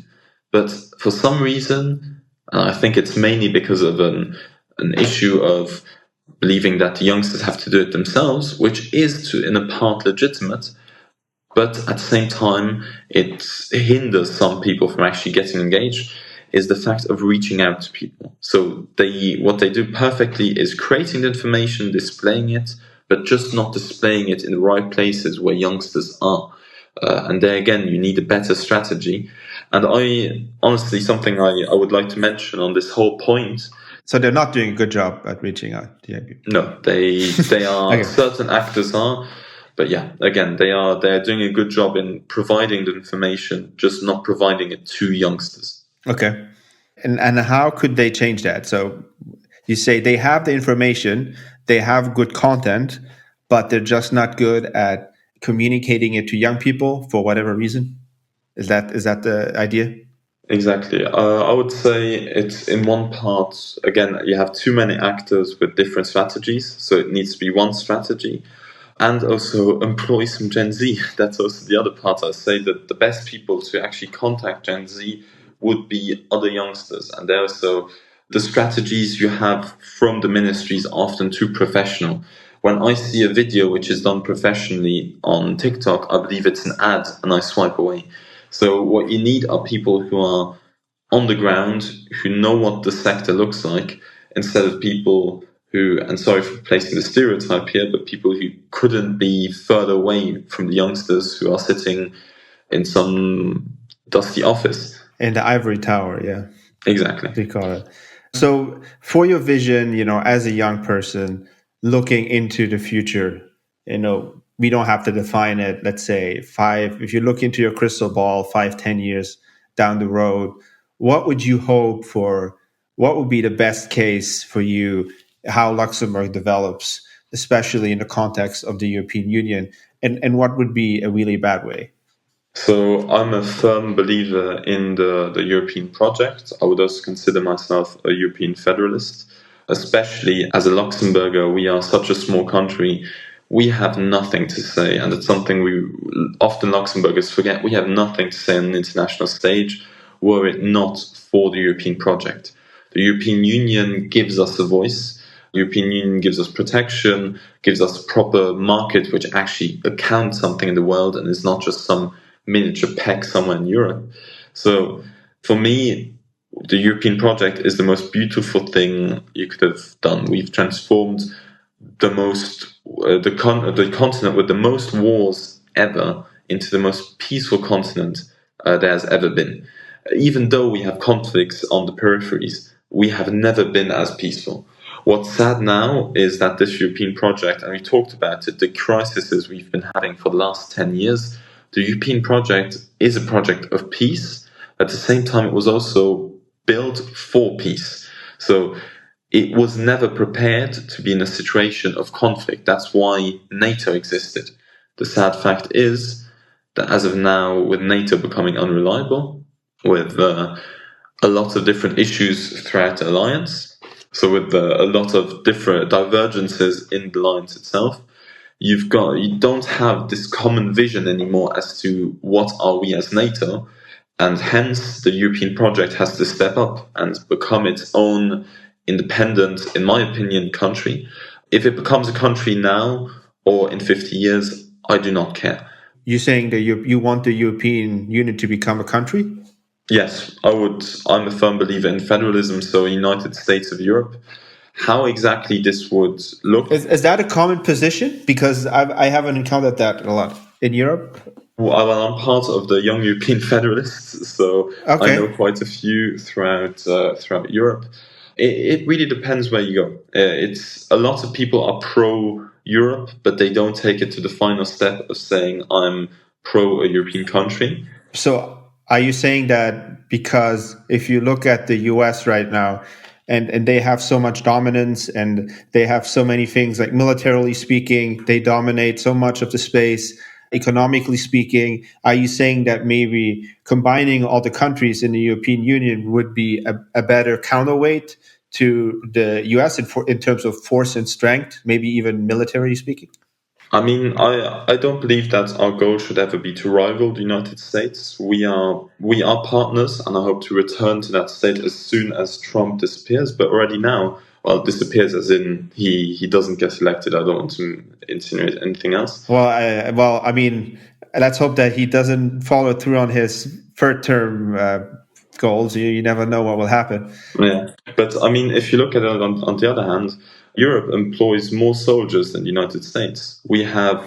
But for some reason, and I think it's mainly because of an issue of believing that the youngsters have to do it themselves, which is in a part legitimate, but at the same time, it hinders some people from actually getting engaged, is the fact of reaching out to people. So what they do perfectly is creating the information, displaying it, but just not displaying it in the right places where youngsters are. And there again, you need a better strategy. And something I would like to mention on this whole point. So they're not doing a good job at reaching out to young people. No, they are. Okay. Certain actors are, but yeah, again, they're doing a good job in providing the information, just not providing it to youngsters. Okay, and how could they change that? So you say they have the information, they have good content, but they're just not good at communicating it to young people for whatever reason. Is that the idea? Exactly. I would say it's in one part, again, you have too many actors with different strategies, so it needs to be one strategy. And also employ some Gen Z. That's also the other part. I say that the best people to actually contact Gen Z would be other youngsters. And also the strategies you have from the ministries are often too professional. When I see a video which is done professionally on TikTok, I believe it's an ad and I swipe away. So what you need are people who are on the ground, who know what the sector looks like, instead of people who, and sorry for placing the stereotype here, but people who couldn't be further away from the youngsters who are sitting in some dusty office. In the ivory tower, yeah. Exactly. We call it. So for your vision, as a young person looking into the future, we don't have to define it, let's say if you look into your crystal ball 5-10 years down the road, what would you hope for? What would be the best case for you, how Luxembourg develops, especially in the context of the European Union, and what would be a really bad way? So I'm a firm believer in the European project. I would also consider myself a European federalist, especially as a Luxembourger. We are such a small country. We have nothing to say, and it's something often Luxembourgers forget. We have nothing to say on an international stage were it not for the European project. The European Union gives us a voice. The European Union gives us protection, gives us a proper market which actually accounts something in the world and is not just some miniature peck somewhere in Europe. So for me, the European project is the most beautiful thing you could have done. We've transformed the continent with the most wars ever into the most peaceful continent there has ever been. Even though we have conflicts on the peripheries, we have never been as peaceful. What's sad now is that this European project, and we talked about it, the crises we've been having for the last 10 years, the European project is a project of peace. At the same time, it was also built for peace. So it was never prepared to be in a situation of conflict. That's why NATO existed. The sad fact is that as of now, with NATO becoming unreliable, with a lot of different issues throughout the alliance, so with a lot of different divergences in the alliance itself, you don't have this common vision anymore as to what are we as NATO, and hence the European project has to step up and become its own independent, in my opinion, country. If it becomes a country now or in 50 years, I do not care. You're saying that you want the European Union to become a country? Yes, I would. I'm a firm believer in federalism, so United States of Europe. How exactly this would look? Is that a common position? Because I haven't encountered that a lot in Europe. Well, I'm part of the Young European Federalists, so okay. I know quite a few throughout Europe. It really depends where you go. It's a lot of people are pro-Europe, but they don't take it to the final step of saying I'm pro a European country. So are you saying that because if you look at the US right now, and they have so much dominance and they have so many things, like militarily speaking, they dominate so much of the space, economically speaking, are you saying that maybe combining all the countries in the European Union would be a better counterweight to the US in terms of force and strength, maybe even military speaking? I mean, I don't believe that our goal should ever be to rival the United States. We are partners, and I hope to return to that state as soon as Trump disappears. But already now, well, disappears as in he doesn't get elected. I don't want to insinuate anything else. I mean, let's hope that he doesn't follow through on his third term goals. You never know what will happen. Yeah, but I mean, if you look at it on the other hand, Europe employs more soldiers than the United States. We have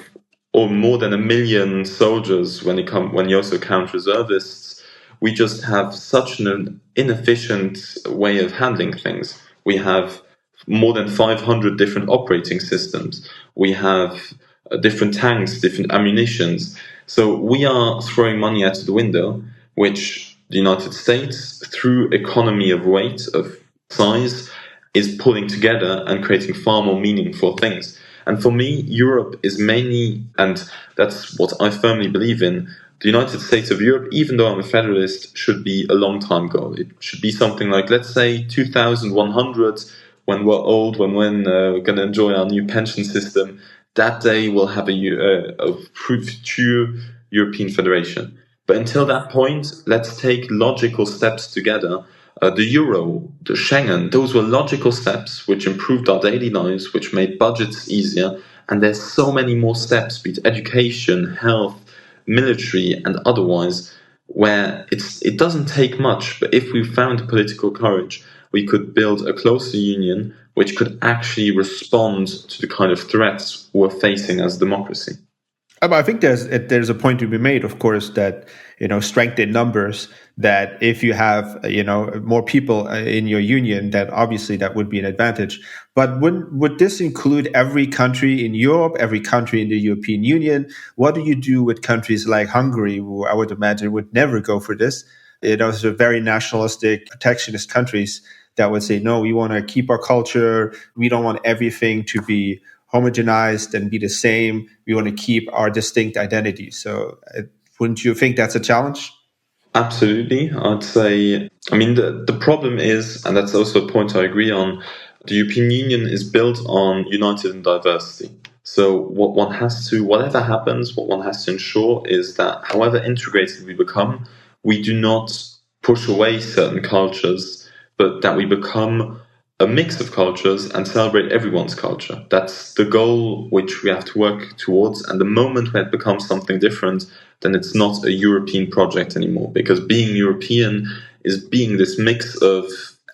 more than 1 million soldiers when you also count reservists. We just have such an inefficient way of handling things. We have more than 500 different operating systems. We have different tanks, different ammunitions. So we are throwing money out the window, which the United States, through economy of weight, of size, is pulling together and creating far more meaningful things. And for me, Europe is mainly, and that's what I firmly believe in, the United States of Europe, even though I'm a federalist, should be a long time goal. It should be something like, let's say, 2100, when we're old, when we're going to enjoy our new pension system. That day we'll have a future European Federation. But until that point, let's take logical steps together. The euro, the Schengen, those were logical steps which improved our daily lives, which made budgets easier. And there's so many more steps, be it education, health, military, and otherwise, where it doesn't take much. But if we found political courage, we could build a closer union which could actually respond to the kind of threats we're facing as democracy. I think there's a point to be made, of course, that strength in numbers. That if you have more people in your union, that obviously that would be an advantage. But would this include every country in Europe, every country in the European Union? What do you do with countries like Hungary, who I would imagine would never go for this? Those are very nationalistic, protectionist countries that would say, no, we want to keep our culture. We don't want everything to be homogenized and be the same. We want to keep our distinct identity. So wouldn't you think that's a challenge? Absolutely. I'd say, I mean, the problem is, and that's also a point I agree on, the European Union is built on united in diversity. So whatever happens, what one has to ensure is that however integrated we become, we do not push away certain cultures, but that we become a mix of cultures and celebrate everyone's culture. That's the goal which we have to work towards. And the moment when it becomes something different, then it's not a European project anymore. Because being European is being this mix of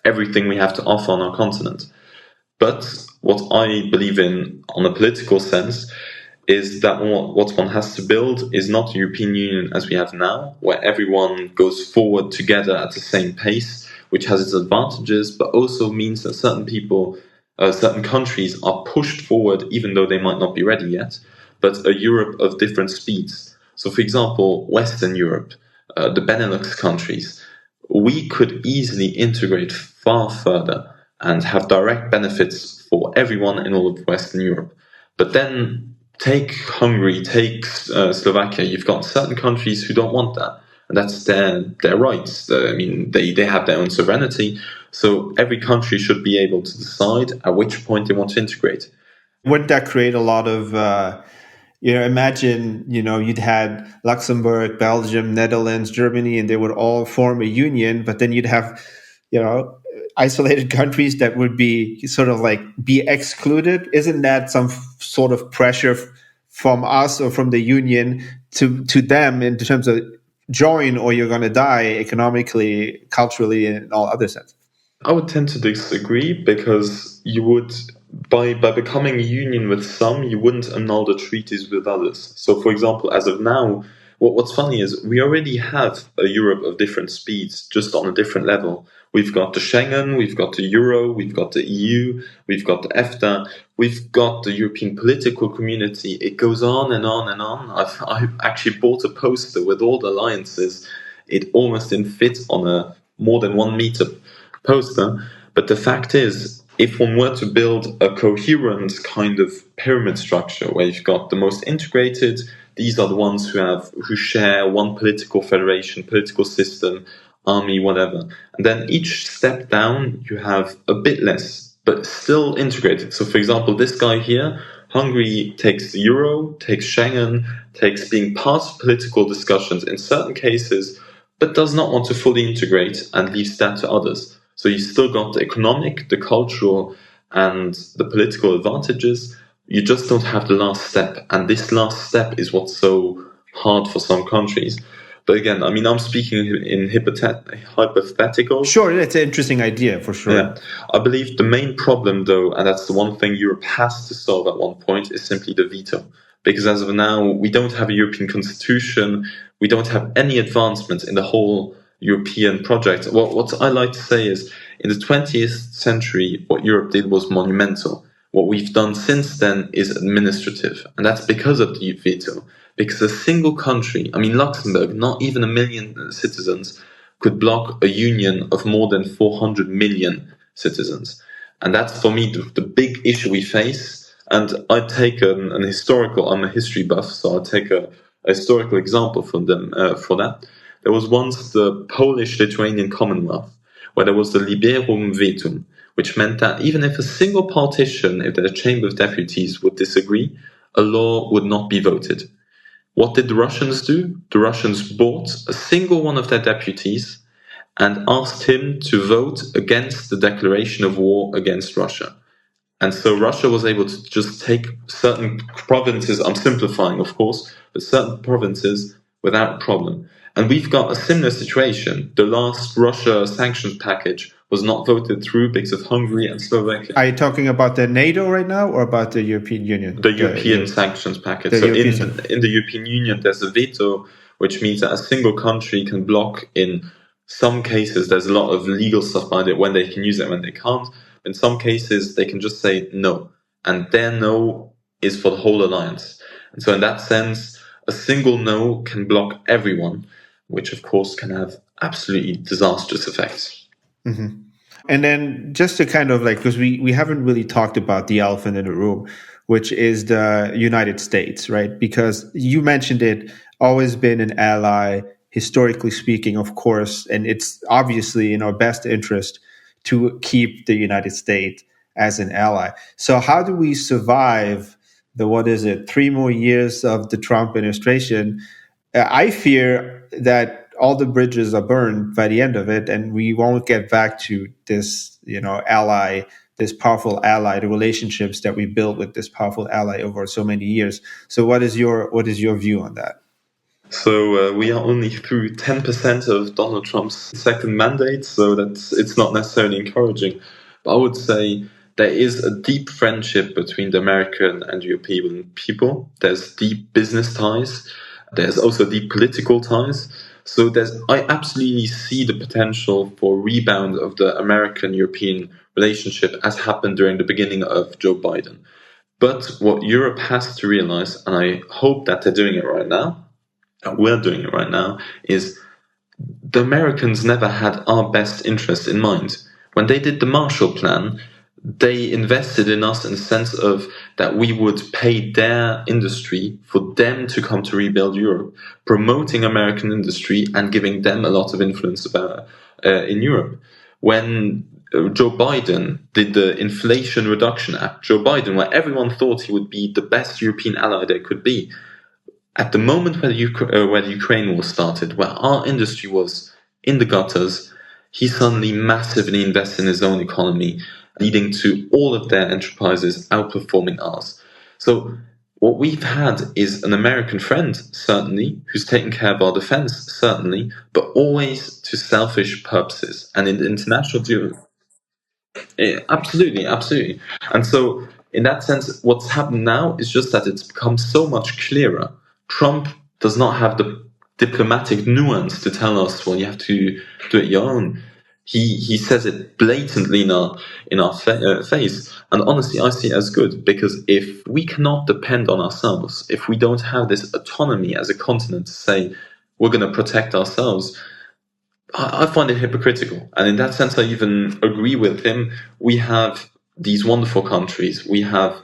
everything we have to offer on our continent. But what I believe in on a political sense is that what one has to build is not a European Union as we have now, where everyone goes forward together at the same pace, which has its advantages, but also means that certain countries are pushed forward even though they might not be ready yet, but a Europe of different speeds. So, for example, Western Europe, the Benelux countries, we could easily integrate far further and have direct benefits for everyone in all of Western Europe. But then take Hungary, take Slovakia, you've got certain countries who don't want that. And that's their rights. I mean, they have their own sovereignty. So every country should be able to decide at which point they want to integrate. Wouldn't that create a lot of, imagine, you'd had Luxembourg, Belgium, Netherlands, Germany, and they would all form a union, but then you'd have, isolated countries that would be sort of like be excluded. Isn't that some sort of pressure from us or from the union to them in terms of join or you're going to die economically, culturally, and in all other sense? I would tend to disagree because you would, by becoming a union with some, you wouldn't annul the treaties with others. So, for example, as of now, what's funny is we already have a Europe of different speeds, just on a different level. We've got the Schengen, we've got the Euro, we've got the EU, we've got the EFTA, we've got the European political community. It goes on and on and on. I've actually bought a poster with all the alliances. It almost didn't fit on a more than 1 meter poster. But the fact is, if one were to build a coherent kind of pyramid structure where you've got the most integrated, these are the ones who share one political federation, political system, army, whatever. And then each step down, you have a bit less, but still integrated. So, for example, this guy here, Hungary takes the Euro, takes Schengen, takes being part of political discussions in certain cases, but does not want to fully integrate and leaves that to others. So you still got the economic, the cultural, and the political advantages, you just don't have the last step. And this last step is what's so hard for some countries. But again, I mean, I'm speaking in hypotheticals. Sure, it's an interesting idea for sure. Yeah. I believe the main problem, though, and that's the one thing Europe has to solve at one point, is simply the veto. Because as of now, we don't have a European constitution, we don't have any advancements in the whole European project. Well, what I like to say is, in the 20th century, what Europe did was monumental. What we've done since then is administrative, and that's because of the veto. Because a single country, I mean, Luxembourg, not even 1 million citizens, could block a union of more than 400 million citizens. And that's, for me, the big issue we face. And I take an historical, I'm a history buff, so I take a historical example for that. There was once the Polish-Lithuanian Commonwealth, where there was the Liberum Vetum, which meant that even if a single politician, if the Chamber of Deputies would disagree, a law would not be voted. What did the Russians do? The Russians bought a single one of their deputies and asked him to vote against the declaration of war against Russia. And so Russia was able to just take certain provinces, I'm simplifying, of course, but certain provinces without problem. And we've got a similar situation. The last Russia sanctions package was not voted through because of Hungary and Slovakia. Are you talking about the NATO right now or about the European Union? The European sanctions package. So in the European Union, there's a veto, which means that a single country can block. In some cases, there's a lot of legal stuff behind it, when they can use it, when they can't. In some cases, they can just say no. And their no is for the whole alliance. And so in that sense, a single no can block everyone, which of course can have absolutely disastrous effects. Mm-hmm. And then just to kind of because we haven't really talked about the elephant in the room, which is the United States, right? Because you mentioned it, always been an ally, historically speaking, of course, and it's obviously in our best interest to keep the United States as an ally. So how do we survive the 3 more years of the Trump administration? I fear that all the bridges are burned by the end of it, and we won't get back to this, ally, this powerful ally, the relationships that we built with this powerful ally over so many years. So what is your view on that? So we are only through 10% of Donald Trump's second mandate, so it's not necessarily encouraging. But I would say there is a deep friendship between the American and European people. There's deep business ties. There's also deep political ties. So I absolutely see the potential for rebound of the American-European relationship, as happened during the beginning of Joe Biden. But what Europe has to realize, and I hope that they're doing it right now, we're doing it right now, is the Americans never had our best interest in mind. When they did the Marshall Plan, they invested in us in the sense of that we would pay their industry for them to come to rebuild Europe, promoting American industry and giving them a lot of influence in Europe. When Joe Biden did the Inflation Reduction Act, Joe Biden, where everyone thought he would be the best European ally there could be, at the moment where the Ukraine war started, where our industry was in the gutters, he suddenly massively invested in his own economy, leading to all of their enterprises outperforming ours. So what we've had is an American friend, certainly, who's taken care of our defense, certainly, but always to selfish purposes. And in the international deal, absolutely. And so in that sense, what's happened now is just that it's become so much clearer. Trump does not have the diplomatic nuance to tell us, well, you have to do it your own. He says it blatantly in our face. And honestly, I see it as good, because if we cannot depend on ourselves, if we don't have this autonomy as a continent to say we're going to protect ourselves, I find it hypocritical. And in that sense, I even agree with him. We have these wonderful countries. We have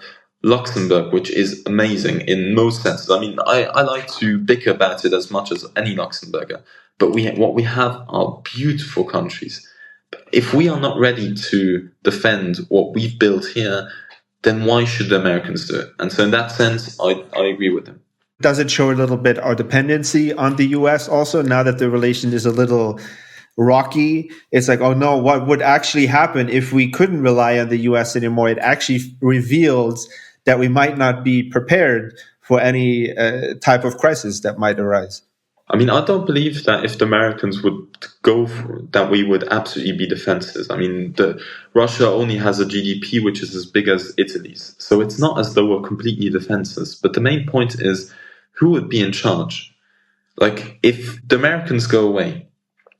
Luxembourg, which is amazing in most senses. I mean, I like to bicker about it as much as any Luxembourger. But what we have are beautiful countries. If we are not ready to defend what we've built here, then why should the Americans do it? And so in that sense, I agree with him. Does it show a little bit our dependency on the U.S. also, now that the relation is a little rocky. It's like, oh no, what would actually happen if we couldn't rely on the US anymore? It actually reveals that we might not be prepared for any type of crisis that might arise. I mean, I don't believe that if the Americans would go for that, we would absolutely be defenses. I mean, Russia only has a GDP which is as big as Italy's, so it's not as though we're completely defenses. But the main point is, who would be in charge? Like, if the Americans go away,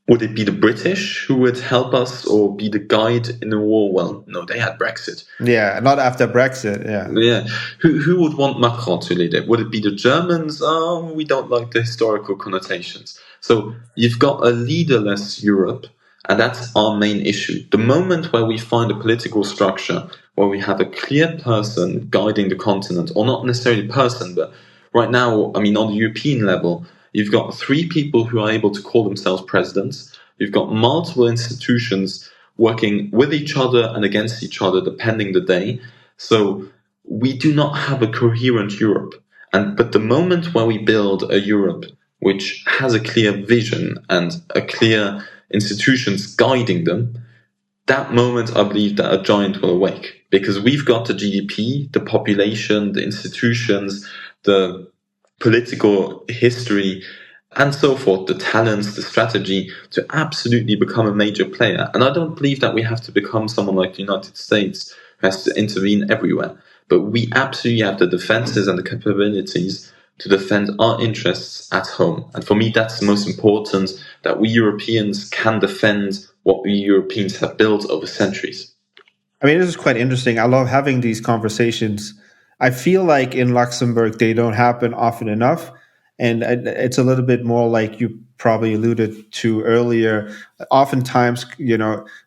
would it be the British who would help us or be the guide in the war? Well, no, they had Brexit. Yeah, not after Brexit. Yeah. Yeah. Who would want Macron to lead it? Would it be the Germans? Oh, we don't like the historical connotations. So you've got a leaderless Europe, and that's our main issue. The moment where we find a political structure where we have a clear person guiding the continent, or not necessarily person, but right now, I mean, on the European level, you've got 3 people who are able to call themselves presidents. You've got multiple institutions working with each other and against each other, depending the day. So we do not have a coherent Europe. But the moment where we build a Europe which has a clear vision and a clear institutions guiding them, that moment I believe that a giant will awake. Because we've got the GDP, the population, the institutions, the political history, and so forth, the talents, the strategy to absolutely become a major player. And I don't believe that we have to become someone like the United States who has to intervene everywhere. But we absolutely have the defenses and the capabilities to defend our interests at home. And for me, that's the most important, that we Europeans can defend what we Europeans have built over centuries. I mean, this is quite interesting. I love having these conversations. I feel like in Luxembourg, they don't happen often enough. And it's a little bit more like you probably alluded to earlier. Oftentimes,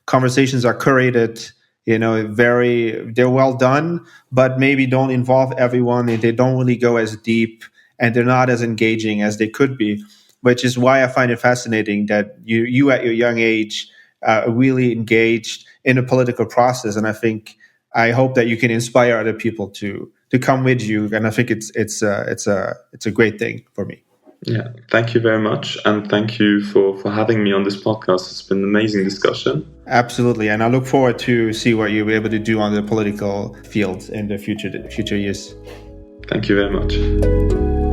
conversations are curated, they're well done, but maybe don't involve everyone, and they don't really go as deep, and they're not as engaging as they could be, which is why I find it fascinating that you at your young age are really engaged in a political process. And I hope that you can inspire other people to come with you. And I think it's a great thing for me. Yeah, thank you very much. And thank you for having me on this podcast. It's been an amazing discussion. Absolutely. And I look forward to see what you'll be able to do on the political field in the future years. Thank you very much.